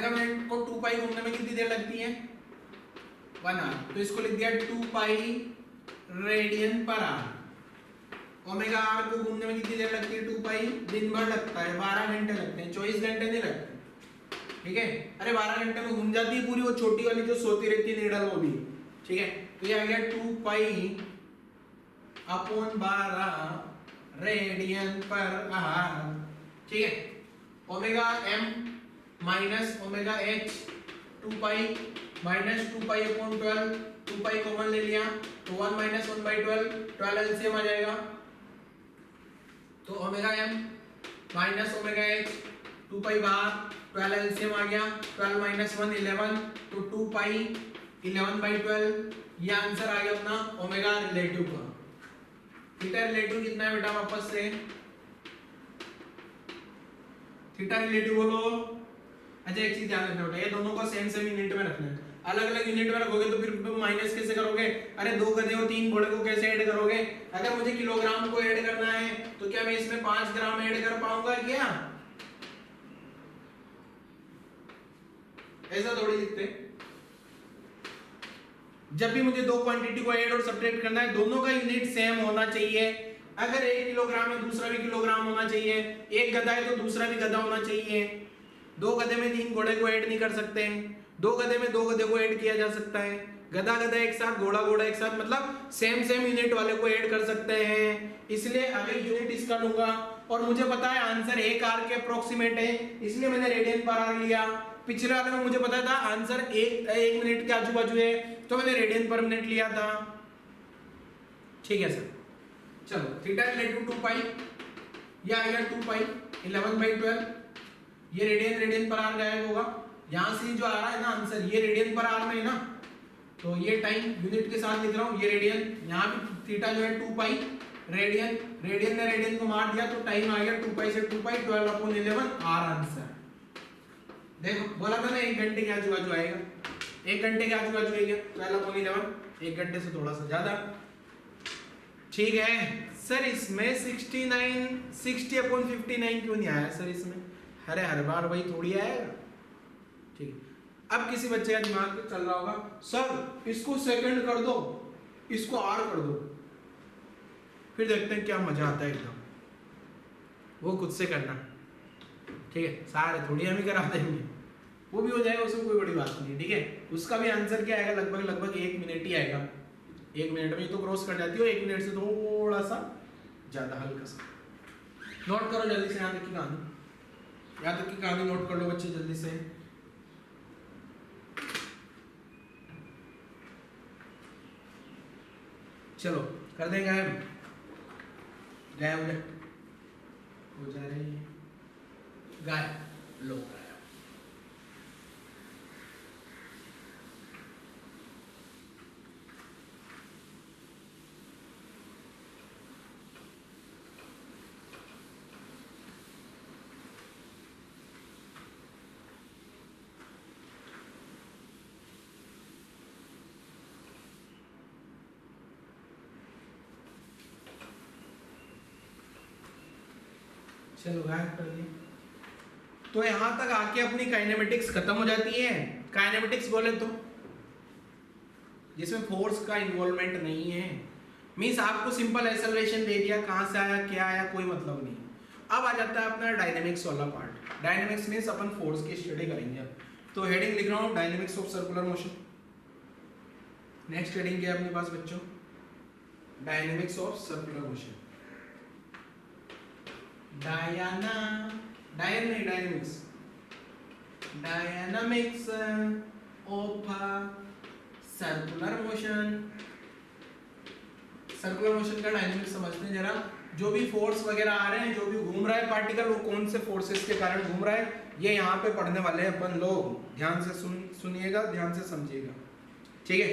S1: मिनट को 2 पाई घूमने में कितनी देर लगती है? 1 आवर। तो इसको लिख दिया 2 pi radian per hour. Omega R को घूमने में कितनी देर लगती है? 2 पाई। दिन भर लगता है, 12 घंटे लगते हैं, 24 घंटे नहीं लगते। ठीक है, अरे 12 घंटे में घूम जाती है पूरी। वो छोटी वाली जो सोती रहती है नीडल, वो भी। ठीक है, तो ये आ गया 2 pi upon 12 radian per hour. ठीक है, omega M minus omega H 2 pi minus 2 pi upon 12। 2 pi common ले लिया तो 1 माइनस 1 बाई 12 एलसीएम आ जाएगा। तो omega M minus omega H 2 pi बाहर, 12 एलसीएम आ गया। 12 माइनस 1 11, तो 2 पाई 11 बाई 12। ये आंसर आ गया अपना ओमेगा रिलेटिव का। थीटा रिलेटिव कितना है बेटा? वापस से थीटा रिलेटिव बोलो। अच्छा एक चीज ध्यान रखना बेटा, ये दोनों को सेम सेम यूनिट में रखना है। अलग अलग यूनिट में रखोगे तो फिर माइनस कैसे करोगे? अरे 2 गधे और 3 घोड़े को कैसे ऐड करोगे? अगर मुझे किलोग्राम को ऐड करना है तो क्या मैं इसमें 5 ग्राम ऐड कर पाऊंगा क्या? ऐसा थोड़ी लिखते। जब भी मुझे 2 क्वांटिटी को ऐड और सब्ट्रैक्ट करना है, दोनों का यूनिट सेम होना चाहिए। अगर 1 किलोग्राम है दूसरा भी किलोग्राम होना चाहिए, एक गधा है तो दूसरा भी गधा होना चाहिए। 2 गधे में 3 घोड़े को ऐड नहीं कर सकते हैं, 2 गधे में 2 गधे को ऐड किया जा सकता है। गधा गधा एक साथ, घोड़ा घोड़ा एक साथ, मतलब सेम सेम यूनिट वाले को ऐड कर सकते हैं। इसलिए अगर यूनिट इसका लूंगा और मुझे पता है आंसर 1 आर के अप्रोक्सीमेट है, इसलिए मैंने रेडियन पर आर लिया। पिछले वाले में मुझे पता था आंसर 1 मिनट के आजू बाजू है, तो मैंने रेडियन पर मिनट लिया था। ठीक है सर, चलो थीटा रिलेटिव 2 पाई, ये आ गया 2 पाई 11 बाई 12। ये रेडियन पर आर गायब होगा। यहाँ से जो आ रहा है ना आंसर, ये रेडियन पर आर में है ना, तो ये टाइम यूनिट के साथ लिख रहा हूँ। ये रेडियन, यहाँ भी थीटा जो है 2 पाई रेडियन ने रेडियन को मार दिया तो टाइम आ गया 2 पाई से 2 पाई 12 अपॉन 11 आर आंसर। देखो बोला था ना 1 घंटे के आजू बाजू आएगा, 1 घंटे के आजू बाजू आएगा 12 अपॉन 11, 1 घंटे से थोड़ा सा ज्यादा। ठीक है सर, इसमें 60 अपॉन 59 क्यों नहीं आया सर इसमें? अरे हर बार वही थोड़ी आएगा। ठीक है, अब किसी बच्चे का दिमाग पे चल रहा होगा सर इसको सेकंड कर दो, इसको आर कर दो, फिर देखते हैं क्या मजा आता है एकदम। वो खुद से करना, ठीक है, सारे थोड़ी हम ही करा देंगे, वो भी हो जाएगा, उसमें कोई बड़ी बात नहीं है। ठीक है, उसका भी आंसर क्या आएगा? लगभग 1 मिनट ही आएगा। 1 मिनट में तो क्रॉस कर जाती हो, 1 मिनट से थोड़ा सा ज्यादा, हल्का सा। नोट करो जल्दी से, यहाँ तक की कहानी नोट कर लो बच्चे जल्दी से। चलो कर दें गायब हो जा रही है, गायब लो गायब। चलो गायब कर दिए। तो यहां तक आके अपनी काइनेमेटिक्स खत्म हो जाती है। काइनेमेटिक्स बोले तो जिसमें फोर्स का इन्वॉल्वमेंट नहीं है, मीन्स आपको सिंपल एक्सेलरेशन दे दिया, कहाँ से आया क्या आया कोई मतलब नहीं। अब आ जाता है अपना डायनेमिक्स वाला पार्ट। डायनेमिक्स मीन्स अपन फोर्स की स्टडी करेंगे। तो हेडिंग लिख रहा हूँ dynamics of circular motion. Next heading क्या है अपने पास बच्चों? Dynamics of circular motion. Dynamics of circular motion. Circular motion का डायनेमिक्स समझते हैं जरा। जो भी फोर्स वगैरह आ रहे हैं, जो भी घूम रहा है पार्टिकल, वो कौन से फोर्सेस के कारण घूम रहा है, ये यहाँ पे पढ़ने वाले हैं अपन लोग। ध्यान से सुनिएगा, ध्यान से समझिएगा, ठीक है।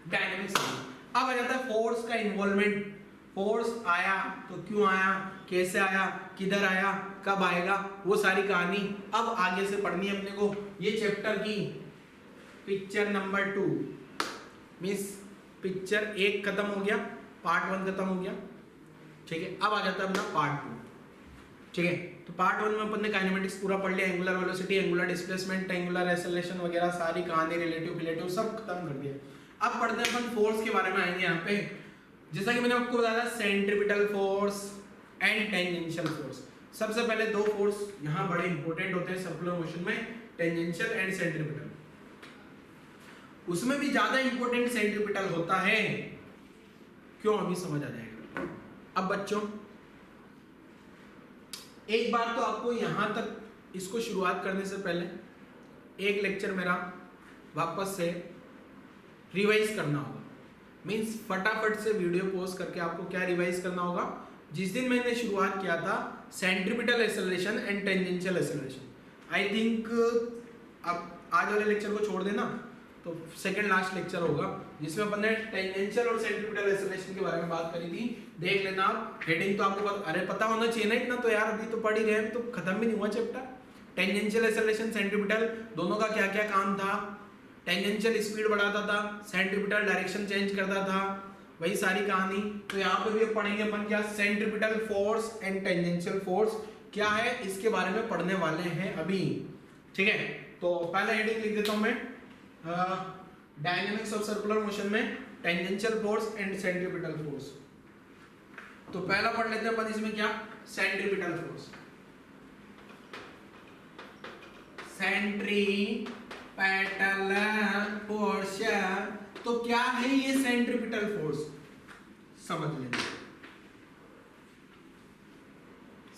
S1: डायनेमिक्स। अब आ जाता है फोर्स का इन्वॉल्वमेंट। फोर्स आया तो क्यों आया, कैसे आया, किधर आया, कब आएगा, वो सारी कहानी अब आगे से पढ़नी है अपने को। ये चैप्टर की पिक्चर नंबर 2 मीन्स पिक्चर 1 खत्म हो गया, पार्ट 1 खत्म हो गया, ठीक है। अब आ जाता है अपना पार्ट 2, ठीक है। तो पार्ट 1 में अपन ने काइनेमेटिक्स पूरा पढ़ लिया, angular velocity, angular displacement, angular acceleration वगैरह सारी कहानी, रिलेटिव रिलेटिव सब खत्म कर दिया। अब पढ़ते हैं अपन फोर्स के बारे में आएंगे यहाँ पे। जैसा कि मैंने आपको बताया centripetal force and tangential force. सबसे पहले 2 फोर्स यहाँ बड़े इंपॉर्टेंट होते हैं सर्कुलर मोशन में, टेंजेंशियल एंड सेंट्रीपिटल। उसमें भी ज्यादा इंपॉर्टेंट सेंट्रीपिटल होता है, क्यों अभी समझ आ जाएगा। अब बच्चों एक बात तो आपको यहां तक इसको शुरुआत करने से पहले एक लेक्चर मेरा वापस से रिवाइज करना होगा। मींस फटाफट से वीडियो पॉज करके आपको क्या रिवाइज करना होगा, जिस दिन मैंने शुरुआत किया था centripetal acceleration and tangential acceleration. I think अब आज वाले लेक्चर को छोड़ देना तो सेकंड लास्ट लेक्चर होगा, जिसमें अपन ने टेंजेंशियल और सेंट्रीपिटल एक्सेलरेशन के बारे में बात करी थी। देख लेना आप, हेडिंग तो आपको अरे पता होना चाहिए ना इतना, तो यार अभी तो पढ़ ही रहे हैं, तो खत्म भी नहीं हुआ चैप्टर। टेंजेंशियल एक्सेलरेशन सेंट्रीपिटल दोनों का क्या क्या काम था। टेंजेंशियल स्पीड बढ़ाता था, सेंट्रीपिटल डायरेक्शन चेंज करता था, वही सारी कहानी। तो यहाँ पे भी पढ़ेंगे अपन क्या centripetal force and tangential force क्या है, इसके बारे में पढ़ने वाले हैं अभी, ठीक है। तो पहला हेडिंग लिख देता हूं मैं, डायनेमिक्स ऑफ सर्कुलर मोशन में tangential force and centripetal force. तो पहला पढ़ लेते हैं अपन इसमें क्या, सेंट्रीपिटल फोर्स। सेंट्रीपिटल फोर्स, तो क्या है ये सेंट्रीपिटल फोर्स, समझ लेंगे।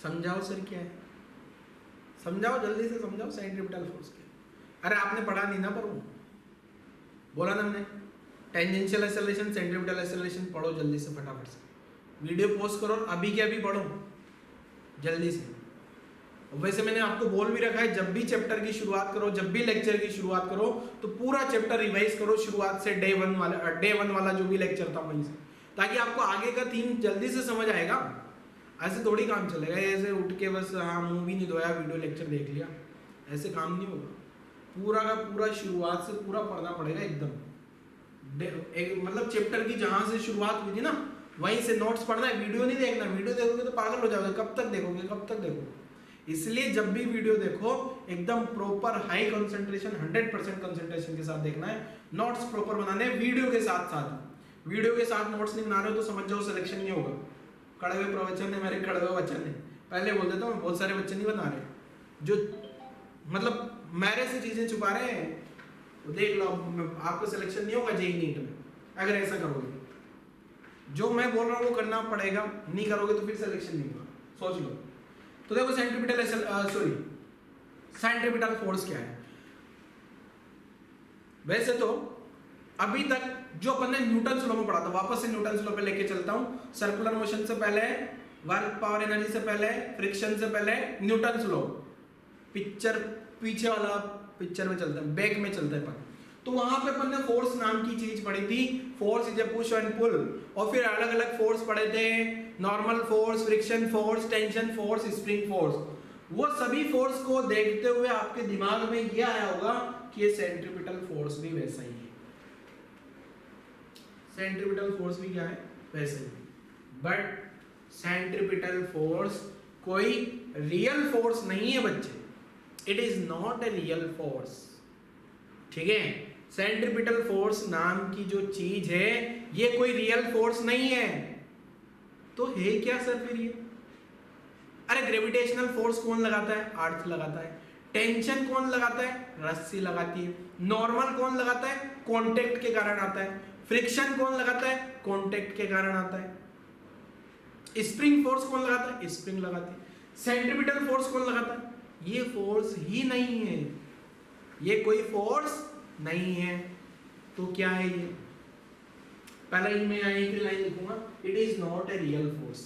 S1: समझाओ सर क्या है, समझाओ जल्दी से समझाओ सेंट्रीपिटल फोर्स क्या। अरे आपने पढ़ा नहीं ना, पर बोला ना हमने टेंजेंशियल एक्सेलरेशन, सेंट्रीपिटल एक्सेलरेशन पढ़ो जल्दी से, फटाफट से वीडियो पॉज करो, अभी के अभी पढ़ो जल्दी से। वैसे मैंने आपको बोल भी रखा है, जब भी चैप्टर की शुरुआत करो, जब भी लेक्चर की शुरुआत करो, तो पूरा चैप्टर रिवाइज करो शुरुआत से, डे वन वाला जो भी लेक्चर था वहीं से, ताकि आपको आगे का थीम जल्दी से समझ आएगा। ऐसे थोड़ी काम चलेगा, ऐसे उठ के बस हाँ मुंह भी नहीं धोया वीडियो लेक्चर देख लिया, ऐसे काम नहीं होगा। पूरा का पूरा शुरुआत से पूरा पढ़ना पड़ेगा एकदम। मतलब चैप्टर की जहां से शुरुआत हुई थी ना, वहीं से नोट्स पढ़ना है, वीडियो नहीं देखना। वीडियो देखोगे तो पागल हो जाओगे, कब तक देखोगे, कब तक देखोगे। इसलिए जब भी वीडियो देखो एकदम प्रॉपर हाई कंसंट्रेशन, 100% कंसंट्रेशन के साथ देखना है। नोट्स प्रॉपर बनाने हैं वीडियो के साथ साथ। वीडियो के साथ नोट्स नहीं बना रहे हो तो समझ जाओ सिलेक्शन नहीं होगा। कड़वे प्रवचन है मेरे, कड़वे वचन है, पहले बोल देता हूँ, बहुत सारे बच्चे नहीं बना रहे जो मतलब मेरे से चीजें छुपा रहे हैं। तो देख लो आपको सिलेक्शन नहीं होगा जेईई नीट में अगर ऐसा करोगे। जो मैं बोल रहा हूँ वो करना पड़ेगा, नहीं करोगे तो फिर सिलेक्शन नहीं होगा, सोच लो। तो देखो सेंट्रीपिटल फोर्स क्या है। वैसे तो अभी तक जो अपन ने न्यूटन्स लॉ में पढ़ा था, वापस से न्यूटन्स लॉ पे लेके चलता हूं। सर्कुलर मोशन से पहले, वर्क पावर एनर्जी से पहले, फ्रिक्शन से पहले न्यूटन्स लॉ। पिक्चर पीछे वाला पिक्चर में चलता है, बैक में चलता है अपन। तो वहां पे अपन ने फोर्स नाम की चीज पढ़ी थी, force is a push and pull. और फिर अलग अलग फोर्स पढ़े थे, normal force, friction force, tension force, spring force. वो सभी फोर्स को देखते हुए आपके दिमाग में ये आया होगा कि ये सेंट्रीपिटल फोर्स भी वैसा ही है। सेंट्रीपिटल फोर्स भी क्या है, वैसे ही। बट सेंट्रीपिटल फोर्स कोई रियल फोर्स नहीं है बच्चे, it is not a real force, ठीक है। सेंट्रीपिटल फोर्स नाम की जो चीज है ये कोई रियल फोर्स नहीं है, तो है क्या सर फिर ये? अरे ग्रेविटेशनल फोर्स कौन लगाता है? अर्थ लगाता है। टेंशन कौन लगाता है? रस्सी लगाती है। नॉर्मल कौन लगाता है? कांटेक्ट के कारण आता है। फ्रिक्शन कौन लगाता है? कांटेक्ट के कारण आता है। स्प्रिंग फोर्स कौन लगाता है? स्प्रिंग लगाती है। सेंट्रीपिटल फोर्स कौन लगाता है? ये फोर्स ही नहीं है, ये कोई फोर्स नहीं है, तो क्या है ये? पहले ही मैं यहां एक लाइन लिखूंगा, it is not a real force,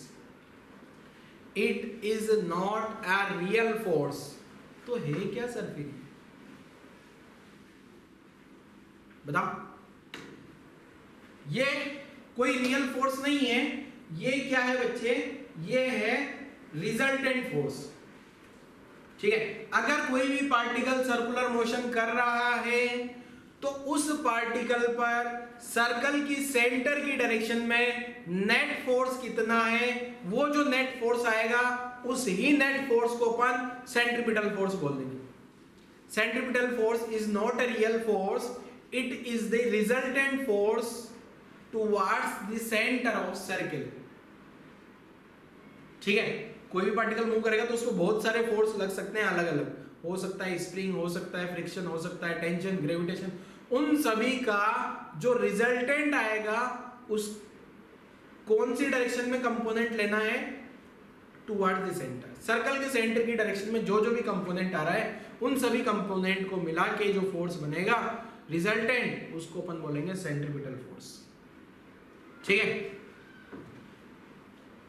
S1: it is not a real force. तो है क्या सर फिर? बताओ। ये कोई रियल फोर्स नहीं है, ये क्या है बच्चे? ये है रिजल्टेंट फोर्स। ठीक है, अगर कोई भी पार्टिकल सर्कुलर मोशन कर रहा है तो उस पार्टिकल पर सर्कल की सेंटर की डायरेक्शन में नेट फोर्स कितना है, वो जो नेट फोर्स आएगा उस ही नेट फोर्स को अपन सेंट्रीपिटल फोर्स बोल देंगे। Centripetal force is not a real force, it is the resultant force towards the centre of circle. ठीक है, कोई भी पार्टिकल मूव करेगा तो उसको बहुत सारे फोर्स लग सकते हैं, अलग अलग हो सकता है, स्प्रिंग हो सकता है, फ्रिक्शन हो सकता है, टेंशन, ग्रेविटेशन, उन सभी का जो रिजल्टेंट आएगा उस कौन सी डायरेक्शन में कंपोनेंट लेना है? Toward the centre. सर्कल के सेंटर की डायरेक्शन में जो जो भी कंपोनेंट आ रहा है उन सभी कंपोनेंट को मिला के जो फोर्स बनेगा रिजल्टेंट, उसको अपन बोलेंगे सेंट्रीपिटल फोर्स। ठीक है,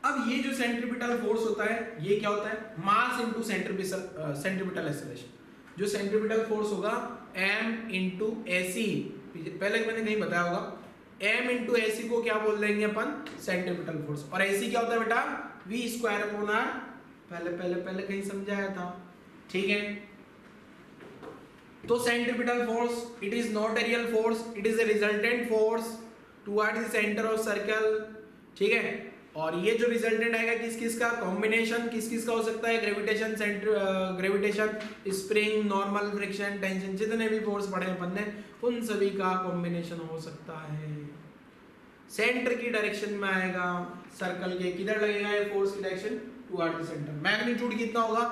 S1: अब ये जो सेंट्रीपिटल फोर्स होता है ये क्या होता है? Mass into centripetal acceleration. जो सेंट्रीपिटल फोर्स होगा m इंटू AC, पहले मैंने कहीं बताया होगा, m इंटू AC को क्या बोल देंगे अपन? Centripetal force. और AC क्या होता है बेटा? v square upon r। पहले कहीं समझाया था। ठीक है, तो centripetal force it is not a real force, it is a resultant force toward the centre of circle. ठीक है, और ये जो रिजल्टेंट आएगा किस किस का? कॉम्बिनेशन किस किस का हो सकता है? Gravitation, gravitation, spring, normal, friction, tension, जितने भी फोर्स पढ़े अपन ने उन सभी का कॉम्बिनेशन हो सकता है। सेंटर की डायरेक्शन में आएगा, सर्कल के किधर लगेगा ये फोर्स की direction? Toward the centre. Magnitude कितना होगा?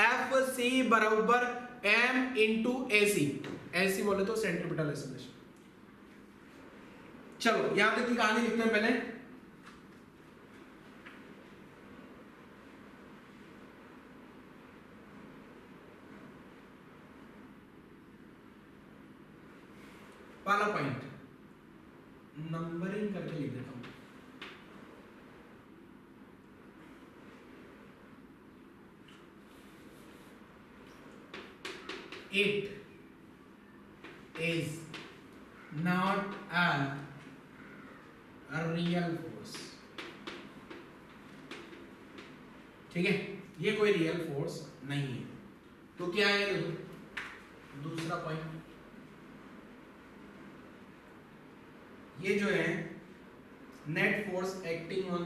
S1: FC बराबर m इंटू AC। AC बोले तो सेंट्रीपिटल एक्सेलरेशन। चलो यहां तक की कहानी लिखते हैं पहले। पहला पॉइंट नंबरिंग करके लिख देता हूं। It is not a real force। ठीक है, ये कोई रियल फोर्स नहीं है, तो क्या है? देखो दूसरा पॉइंट, ये जो है net force acting on,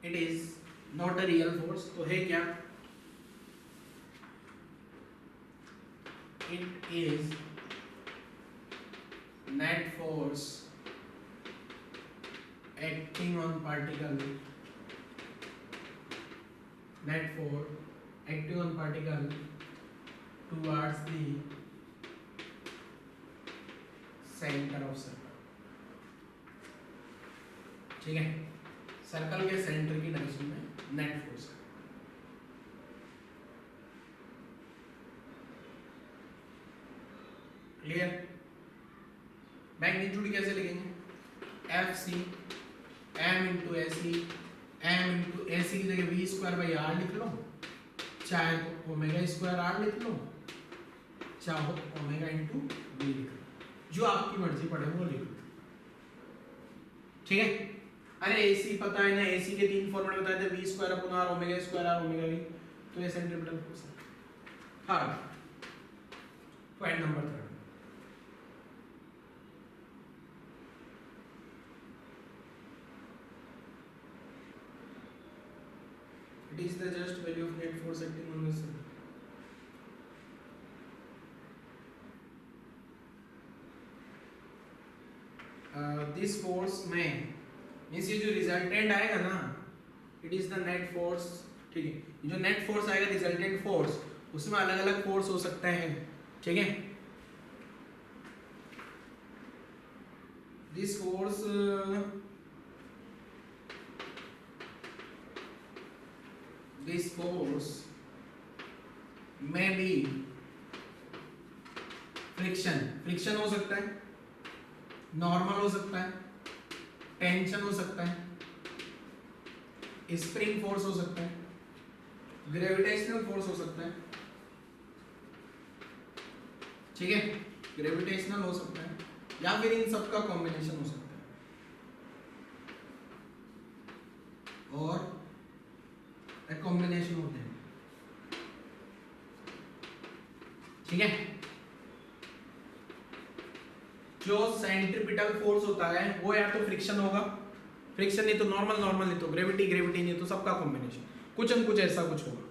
S1: it is not a real force, तो है क्या? It is net force acting on particle, net force acting on particle towards the centre of circle. ठीक है, सर्कल के सेंटर की डायरेक्शन में नेट फोर्स। क्लियर? मैग्नीट्यूड कैसे लिखेंगे? FC m into AC, m into AC की जगह v स्क्वायर बाई r लिख लो, चाहे तो ओमेगा स्क्वायर r लिख लो, चाहो ओमेगा इंटू v लिख लो, जो आपकी मर्जी पड़े वो लिख लो। ठीक है, अरे AC पता है ना, AC के तीन फॉर्मूले बताए थे, v square upon r, omega square r, omega v, तो ये सेंट्रीपिटल फोर्स है। हाँ, point number 3, it is the just value of net force acting on the surface। This force में मीन्स ये जो रिजल्टेंट आएगा ना, it is the net force. ठीक है, जो नेट फोर्स आएगा रिजल्टेंट फोर्स, उसमें अलग अलग फोर्स हो सकते हैं। ठीक है, दिस फोर्स में भी फ्रिक्शन हो सकता है, नॉर्मल हो सकता है, टेंशन हो सकता है, स्प्रिंग फोर्स हो सकता है, ग्रेविटेशनल फोर्स हो सकता है। ठीक है, ग्रेविटेशनल हो सकता है, या फिर इन सब का कॉम्बिनेशन हो सकता है, और एक कॉम्बिनेशन होते हैं। ठीक है, जो सेंट्रीपिटल फोर्स होता है वो या तो फ्रिक्शन होगा, फ्रिक्शन नहीं तो नॉर्मल, नॉर्मल नहीं तो ग्रेविटी, ग्रेविटी नहीं तो सबका कॉम्बिनेशन, कुछ न कुछ ऐसा कुछ होगा।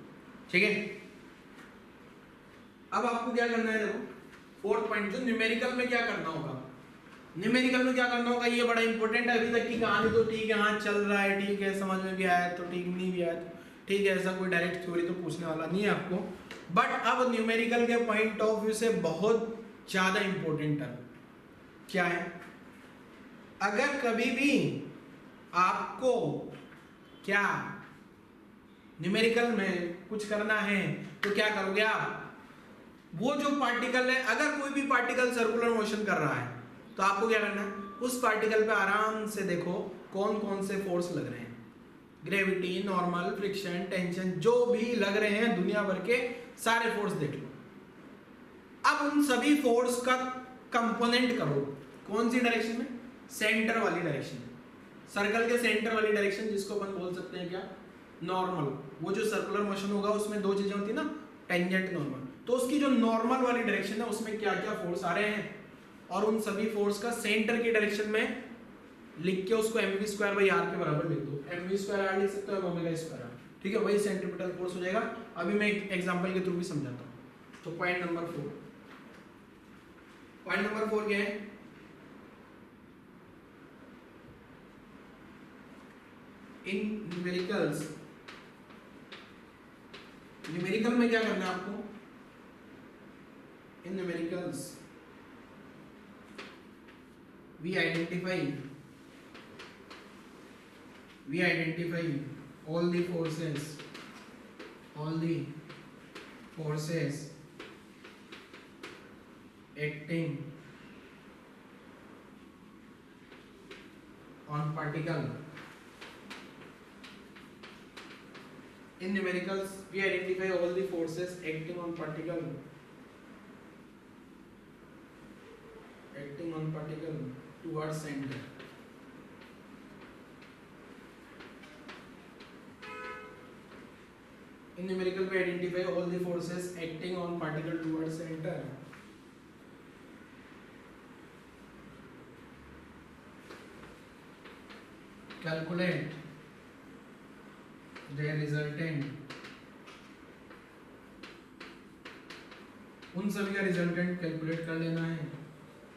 S1: ठीक है, अब आपको क्या करना है, देखो फोर्थ पॉइंट, जो न्यूमेरिकल में क्या करना होगा। न्यूमेरिकल में क्या करना होगा, ये बड़ा इंपॉर्टेंट है। अभी तक की कहानी तो ठीक है, हाँ चल रहा है, ठीक है, समझ में भी आया तो ठीक, नहीं भी आया तो ठीक है, ऐसा कोई डायरेक्ट थ्योरी तो पूछने वाला नहीं है आपको। बट अब न्यूमेरिकल के पॉइंट ऑफ व्यू से बहुत ज्यादा इंपॉर्टेंट है। क्या है, अगर कभी भी आपको क्या न्यूमेरिकल में कुछ करना है तो क्या करोगे आप, वो जो पार्टिकल है, अगर कोई भी पार्टिकल सर्कुलर मोशन कर रहा है तो आपको क्या करना है, उस पार्टिकल पे आराम से देखो कौन कौन से फोर्स लग रहे हैं, ग्रेविटी, नॉर्मल, फ्रिक्शन, टेंशन, जो भी लग रहे हैं दुनिया भर के सारे फोर्स देख लो। अब उन सभी फोर्स का कंपोनेंट करो, कौन सी डायरेक्शन में, सेंटर वाली डायरेक्शन में, सर्कल के सेंटर वाली डायरेक्शन, जिसको अपन बोल सकते हैं क्या, नॉर्मल। वो जो सर्कुलर मोशन होगा उसमें दो चीजें होती है ना, टेंजेंट, नॉर्मल। तो उसकी जो नॉर्मल वाली डायरेक्शन है उसमें क्या क्या फोर्स आ रहे हैं, और उन सभी फोर्स का सेंटर की डायरेक्शन में लिख के उसको mv²/r के बराबर लिख दो। mv²r लिख सकते हो, ω²r। ठीक है, वही सेंट्रीपिटल फोर्स हो जाएगा। अभी मैं एक एग्जांपल के थ्रू भी समझाता हूं। तो पॉइंट नंबर 4, पॉइंट नंबर 4 क्या है, इन न्यूमेरिकल्स, न्यूमेरिकल में क्या करना है आपको, इन numericals we identify all the forces acting on particle. In numericals we identify all the forces acting on particle towards center. In numerical we identify all the forces acting on particle towards center. Calculate their resultant. उन सभी का रिजल्टेंट कैलकुलेट कर लेना है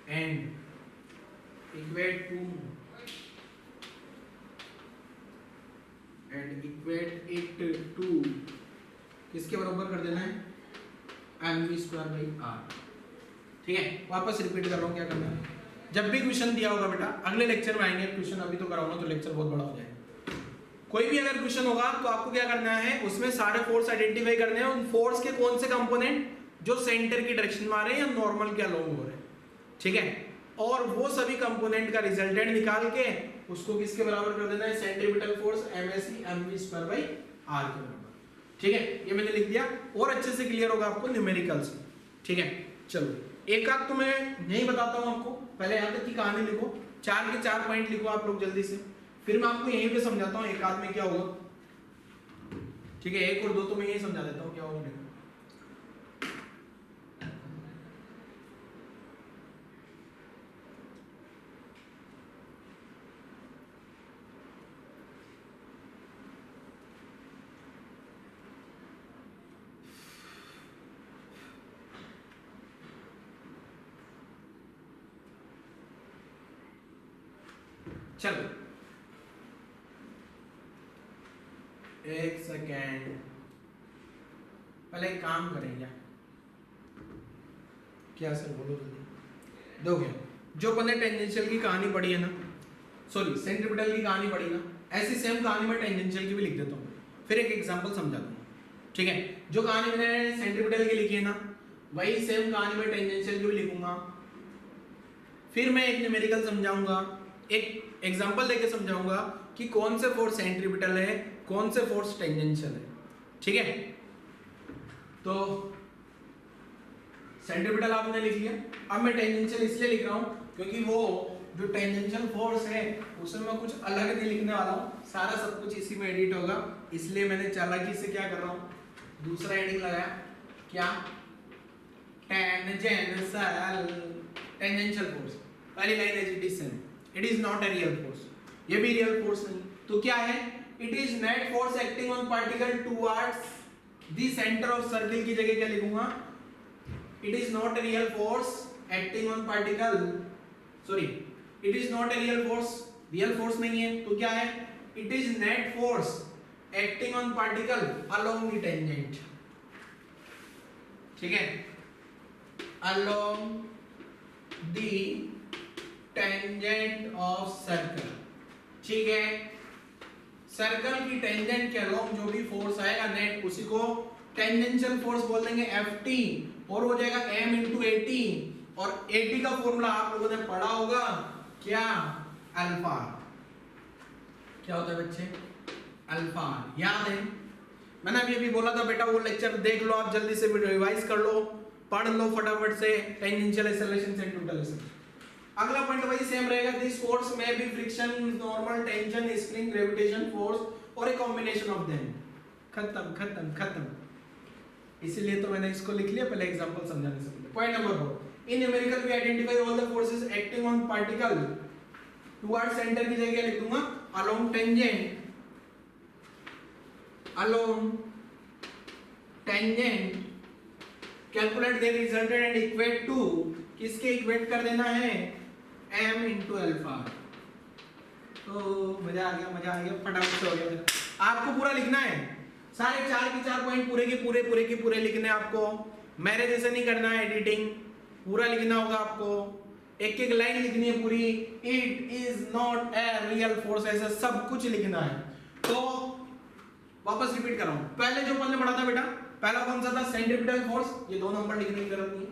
S1: एंड इक्वेट इट टू किसके बराबर कर देना है, mv²/r। ठीक है, वापस रिपीट कर रहा हूँ क्या करना है। जब भी क्वेश्चन दिया होगा बेटा, अगले लेक्चर में आएंगे क्वेश्चन, अभी तो कराऊंगा तो लेक्चर बहुत बड़ा हो जाएगा। कोई भी अगर क्वेश्चन होगा तो आपको क्या करना है, उसमें सारे फोर्स आइडेंटिफाई करने हैं, उन फोर्स के कौन से कंपोनेंट जो सेंटर की डायरेक्शन में आ रहे हैं या नॉर्मल के अलोंग हो रहे हैं। ठीक है, और वो सभी कंपोनेंट का रिजल्टेंट निकाल के उसको किसके बराबर कर देना है, सेंट्रीपिटल फोर्स msc mv²/r के बराबर। ठीक है, ये मैंने लिख दिया, और अच्छे से क्लियर होगा आपको न्यूमेरिकल्स। ठीक है, चलो एक आध तो मैं नहीं बताता हूं आपको, पहले यहां तक की कहानी लिखो, 4 के 4 पॉइंट लिखो आप लोग जल्दी से, फिर मैं आपको यहीं पे समझाता हूं एक आध में क्या होगा। ठीक है, 1 और 2 तो मैं यही समझा देता हूं क्या होगा। चलो एक सेकेंड, पहले एक काम करेंगे। क्या सर बोलो जल्दी। दोगे जो अपने टेंजेंशियल की कहानी पढ़ी है ना, सॉरी सेंट्रीपिटल की कहानी पढ़ी ना, ऐसी सेम कहानी मैं टेंजेंशियल की भी लिख देता हूँ, फिर एक एग्जांपल समझा दूंगा। ठीक है, जो कहानी मैंने सेंट्रीपिटल की लिखी है ना, वही सेम कहानी मैं टेंजेंशियल की भी लिखूंगा। फिर मैं एक न्यूमेरिकल समझाऊंगा, एक एग्जांपल देके समझाऊंगा कि कौन से फोर्स सेंट्रीपिटल है, कौन से फोर्स टेंजेंशियल है। ठीक है, तो सेंट्रीपिटल आपने लिख लिया। अब मैं टेंजेंशियल इसलिए लिख रहा हूँ क्योंकि वो जो टेंजेंशियल फोर्स है उसमें मैं कुछ अलग नहीं लिखने वाला हूँ, सारा सब कुछ इसी में एडिट होगा। इसलिए मैंने चालाकी से क्या कर रहा हूँ, दूसरा हेडिंग लगाया, क्या टेंजेंशियल फोर्स। पहली लाइन है it is same, it is not a real force, ये भी रियल फोर्स नहीं, तो क्या है, it is net force acting on particle towards the centre of circle की जगह क्या लिखूंगा, it is not a real force acting on particle, sorry it is not a real force नहीं है, तो क्या है, it is net force acting on particle along the tangent। ठीक है, along the tangent of circle। ठीक है, सर्कल की टेंजेंट के अलोंग जो भी फोर्स आएगा नेट, उसी को टेंजेंशियल फोर्स बोल देंगे Ft, और हो जाएगा m इंटू एटी, और एटी का फॉर्मूला आप लोगों ने पढ़ा होगा, क्या, अल्फा। क्या होता है बच्चे, अल्फा, याद है। मैंने अभी बोला था बेटा वो लेक्चर देख लो, आप जल्दी से रिवाइज कर लो, पढ़ लो फटाफट से, टेंजेंशियल एक्सेलरेशन, सेंट्रीपिटल एक्सेलरेशन। अगला पॉइंट वही सेम रहेगा, दिस फोर्स में बी friction, normal tension, spring, gravitation force और ए कॉम्बिनेशन ऑफ देम। खत्म खत्म खत्म। इसीलिए तो मैंने इसको लिख लिया पहले एग्जांपल समझाने से पहले। Point number 4, in numerical we identify all the forces acting on particle toward center की जगह लिख दूंगा along tangent, along tangent, calculate the resultant and equate to, किसके इक्वेट कर देना है, m इंटू अल्फा। तो मजा आ गया, फटाफट से हो गया। आपको पूरा लिखना है, सारे 4 के 4 पॉइंट पूरे के पूरे लिखने आपको, मेरे जैसे नहीं करना है एडिटिंग, पूरा लिखना होगा आपको, एक एक लाइन लिखनी है पूरी, it is not a real force, ऐसा सब कुछ लिखना है। तो वापस रिपीट कर रहा हूं, पहले जो अपन ने पढ़ा था बेटा, पहला कौन सा था, सेंट्रीपिटल फोर्स, ये 2 नंबर लिखने की जरूरत नहीं है,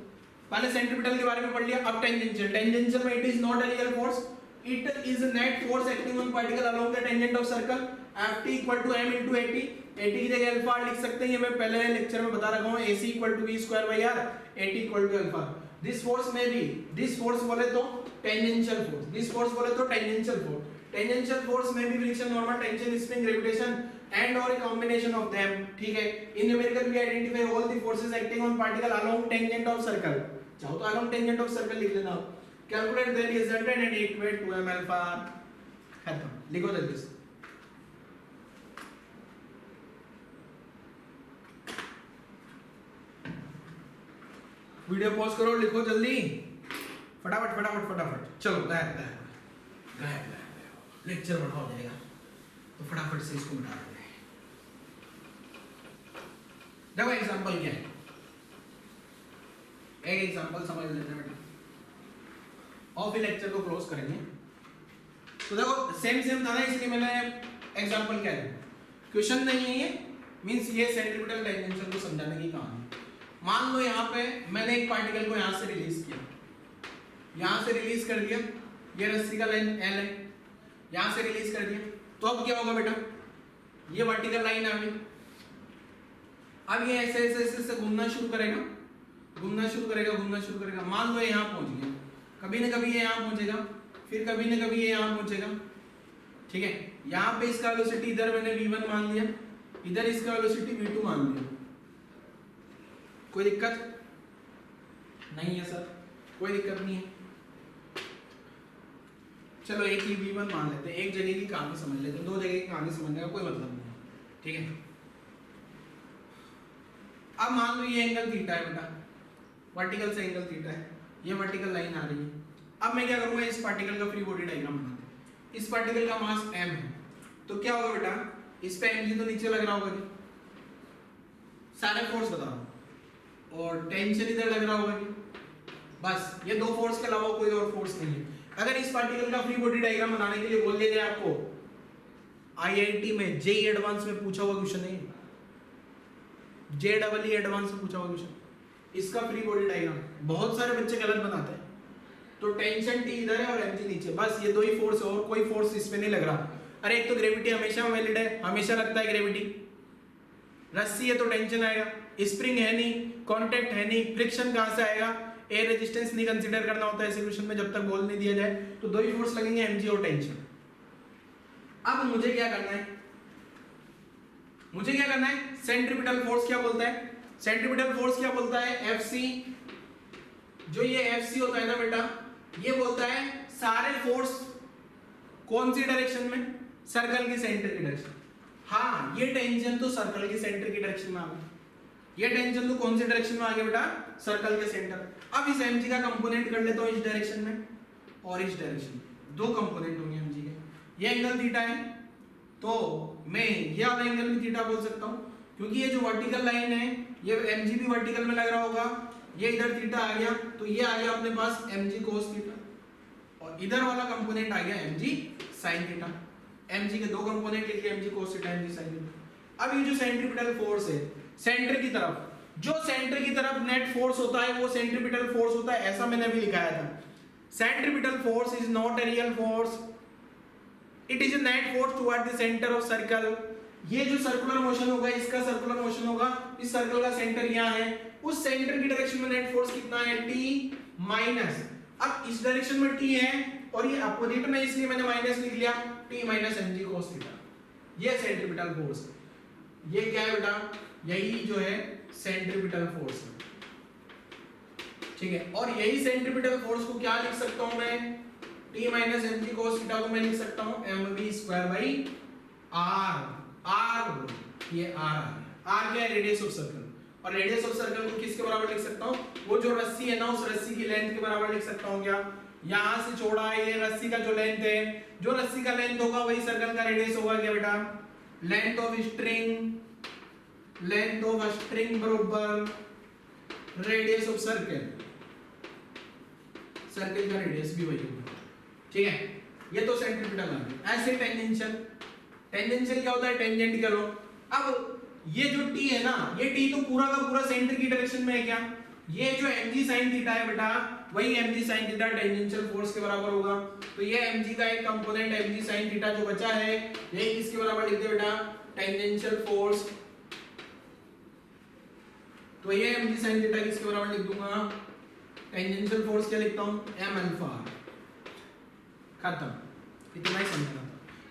S1: पहले सेंट्रीपिटल के बारे में पढ़ लिया। अब टेंजेंशियल में it is not a real force, it is a net force acting on particle along the tangent of circle, Ft equal to m into 80, 80 की जगह अल्फा लिख सकते हैं, ये मैं पहले लेक्चर में बता रखा हूं, AC equal to v square by r, 80 equal to alpha. This force में भी, दिस फोर्स बोले तो टेंजेंशियल फोर्स, दिस फोर्स बोले तो टेंजेंशियल फोर्स, टेंजेंशियल फोर्स में भी friction, normal tension, spring, gravitation and और ए कॉम्बिनेशन ऑफ देम। ठीक है, in numerical we identify all the forces acting on particle along tangent of circle, चाहो तो अलोंग टेंजेंट ऑफ सर्कल लिख लेना, calculate the resultant and equate to m alpha. खत्म, लिखो जल्दी से। वीडियो पॉज करो, लिखो जल्दी, फटाफट। चलो गायब लेक्चर बड़ा हो जाएगा, तो फटाफट से इसको मिटा देते हैं। देखो एग्जांपल क्या है, एक एग्जांपल समझ लेते हैं बेटा, और फिर लेक्चर को क्लोज करेंगे। तो देखो सेम था ना, इसलिए मैंने एग्जांपल क्या है, क्वेश्चन नहीं है ये, मींस ये सेंट्रीपिटल टेंजेंशियल को समझाने की कहानी। मान लो यहाँ पे मैंने एक पार्टिकल को यहाँ से रिलीज किया, यहाँ से रिलीज कर दिया, ये रस्सी का लाइन L है, यहाँ से रिलीज कर दिया, तो अब क्या होगा बेटा, ये वर्टिकल लाइन आ गई, अब ये ऐसे घूमना शुरू करेगा, मान लो यहाँ पहुंच गया, कभी न कभी ये यहाँ पहुंचेगा, फिर कभी न कभी ये यहाँ पहुंचेगा। ठीक है, यहाँ पे इसका वेलोसिटी इधर मैंने v1 मान लिया, इधर इसका वेलोसिटी v2 मान लिया, कोई दिक्कत नहीं है सर, कोई दिक्कत नहीं है। चलो एक ही v1 मान लेते हैं, एक जगह की कहानी समझ लेते हैं, 2 जगह की कहानी समझने का कोई मतलब नहीं है। ठीक है, अब मान लो ये एंगल थीटा है बेटा, वर्टिकल से एंगल थीटा है, ये वर्टिकल लाइन आ रही है। अब मैं क्या करूंगा, इस पार्टिकल का फ्री बॉडी डायग्राम बनाते हैं। इस पार्टिकल का मास m है, तो क्या होगा बेटा, इस पे mg तो नीचे लग रहा होगा जी, सारे फोर्स बताओ, और टेंशन इधर लग रहा होगा जी, बस ये दो फोर्स के अलावा कोई और फोर्स नहीं है। अगर इस पार्टिकल का फ्री बॉडी डायग्राम बनाने के लिए बोल दिया जाए आपको, आईआईटी में जेईई एडवांस में पूछा हुआ क्वेश्चन है, जेईई एडवांस में पूछा हुआ क्वेश्चन, इसका फ्री बॉडी डायग्राम बहुत सारे बच्चे गलत बनाते हैं। तो टेंशन टी इधर है और एमजी नीचे, बस ये दो ही फोर्स है और कोई फोर्स इसमें नहीं लग रहा। अरे एक तो ग्रेविटी हमेशा वैलिड है, हमेशा लगता है ग्रेविटी, रस्सी है तो टेंशन आएगा, स्प्रिंग है नहीं, कांटेक्ट है नहीं, फ्रिक्शन कहां से आएगा, एयर रेजिस्टेंस नहीं कंसीडर करना होता है ऐसे क्वेश्चन में जब तक बोल नहीं दिया जाए, तो दो ही फोर्स लगेंगे एमजी और टेंशन। अब मुझे क्या करना है, मुझे क्या करना है, सेंट्रीपिटल फोर्स क्या बोलता है, सेंट्रीपिटल फोर्स क्या बोलता है, एफसी, जो ये एफसी होता है ना बेटा, ये बोलता है सारे फोर्स कौन सी डायरेक्शन में, सर्कल की सेंटर की डायरेक्शन। हाँ ये टेंशन तो सर्कल की सेंटर की डायरेक्शन में आ गया, ये टेंशन तो कौन सी डायरेक्शन में आ गया बेटा, सर्कल के सेंटर। अब इस एमजी का कंपोनेंट कर लेता हूं इस डायरेक्शन में और इस डायरेक्शन में, दो कंपोनेंट होंगे एमजी के, ये एंगल थीटा है तो मैं ये वाला एंगल भी थीटा बोल सकता हूं, क्योंकि ये जो वर्टिकल लाइन है ये एमजी भी वर्टिकल में लग रहा होगा, ये इधर थीटा आ गया तो ये आ गया अपने पास mg cos थीटा, और इधर वाला कंपोनेंट आ गया mg sin थीटा। mg के दो कंपोनेंट लिख लिए, mg cos theta, mg sin theta. अब ये जो सेंट्रीपिटल फोर्स है सेंटर की तरफ, जो सेंटर की तरफ नेट फोर्स होता है वो सेंट्रीपिटल फोर्स होता है, ऐसा मैंने अभी लिखाया था। Centripetal force is not a real force, it is A net force toward the centre of circle. ये जो सर्कुलर मोशन होगा इसका सर्कुलर मोशन होगा, इस सर्कल का सेंटर यहाँ है, उस सेंटर की डायरेक्शन में नेट फोर्स कितना है, t माइनस, अब इस डायरेक्शन में t है और ये अपोजिट में इसलिए मैंने माइनस लिख लिया, t minus mg cos theta. ये सेंट्रीपिटल फोर्स, ये क्या है बेटा, यही जो है सेंट्रीपिटल फोर्स है, ठीक है। और यही सेंट्रीपिटल फोर्स को क्या लिख सकता हूं मैं, t minus mg cos theta को मैं लिख सकता हूं mv square by r, r ये r क्या है, रेडियस ऑफ सर्कल, और रेडियस ऑफ सर्कल को किसके बराबर लिख सकता हूँ, वो जो रस्सी है ना उस रस्सी की लेंथ के बराबर लिख सकता हूँ क्या, यहां से छोड़ा है ये रस्सी का जो लेंथ है, जो रस्सी का लेंथ होगा वही सर्कल का रेडियस होगा क्या बेटा, length of string, length of string बराबर रेडियस ऑफ सर्कल, सर्कल का रेडियस भी वही होगा, ठीक है। ये तो सेंट्रीपिटल आ गया। ऐसे टेंजेंशियल, टेंजेंशियल क्या होता है, टेंजेंट करो। अब ये जो t है ना, ये t तो पूरा का पूरा सेंटर की डायरेक्शन में है क्या, ये जो mg sin थीटा है बेटा वही mg sin theta tangential force के बराबर होगा, तो ये mg का एक कंपोनेंट mg sin थीटा जो बचा है ये किसके बराबर लिख दे बेटा, टेंजेंशियल फोर्स, तो ये mg sin थीटा किसके बराबर लिख दूंगा, टेंजेंशियल फोर्स क्या लिखता हूं, m अल्फा, खत्म, इतना ही समझना था।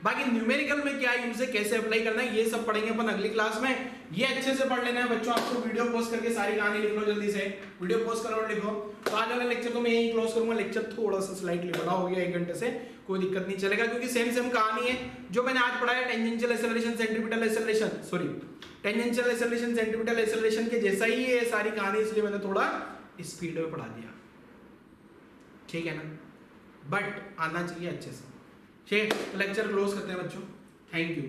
S1: बाकी न्यूमेरिकल में क्या यूज है, कैसे अप्लाई करना है, ये सब पढ़ेंगे अपन अगली क्लास में। ये अच्छे से पढ़ लेना है बच्चों, आपको वीडियो पोस्ट करके सारी कहानी लिख लो, जल्दी से वीडियो पोस्ट करो और लिखो। तो आज वाला लेक्चर तो मैं यही क्लोज करूंगा, लेक्चर थोड़ा सा स्लाइटली बड़ा हो गया 1 घंटे से, कोई दिक्कत नहीं चलेगा क्योंकि सेम कहानी है जो मैंने आज पढ़ाया, tangential acceleration centripetal acceleration, sorry tangential acceleration centripetal acceleration के जैसा ही है सारी कहानी, इसलिए मैंने थोड़ा स्पीड में पढ़ा दिया, ठीक है ना, बट आना चाहिए अच्छे से, ठीक है। लेक्चर क्लोज करते हैं बच्चों, थैंक यू।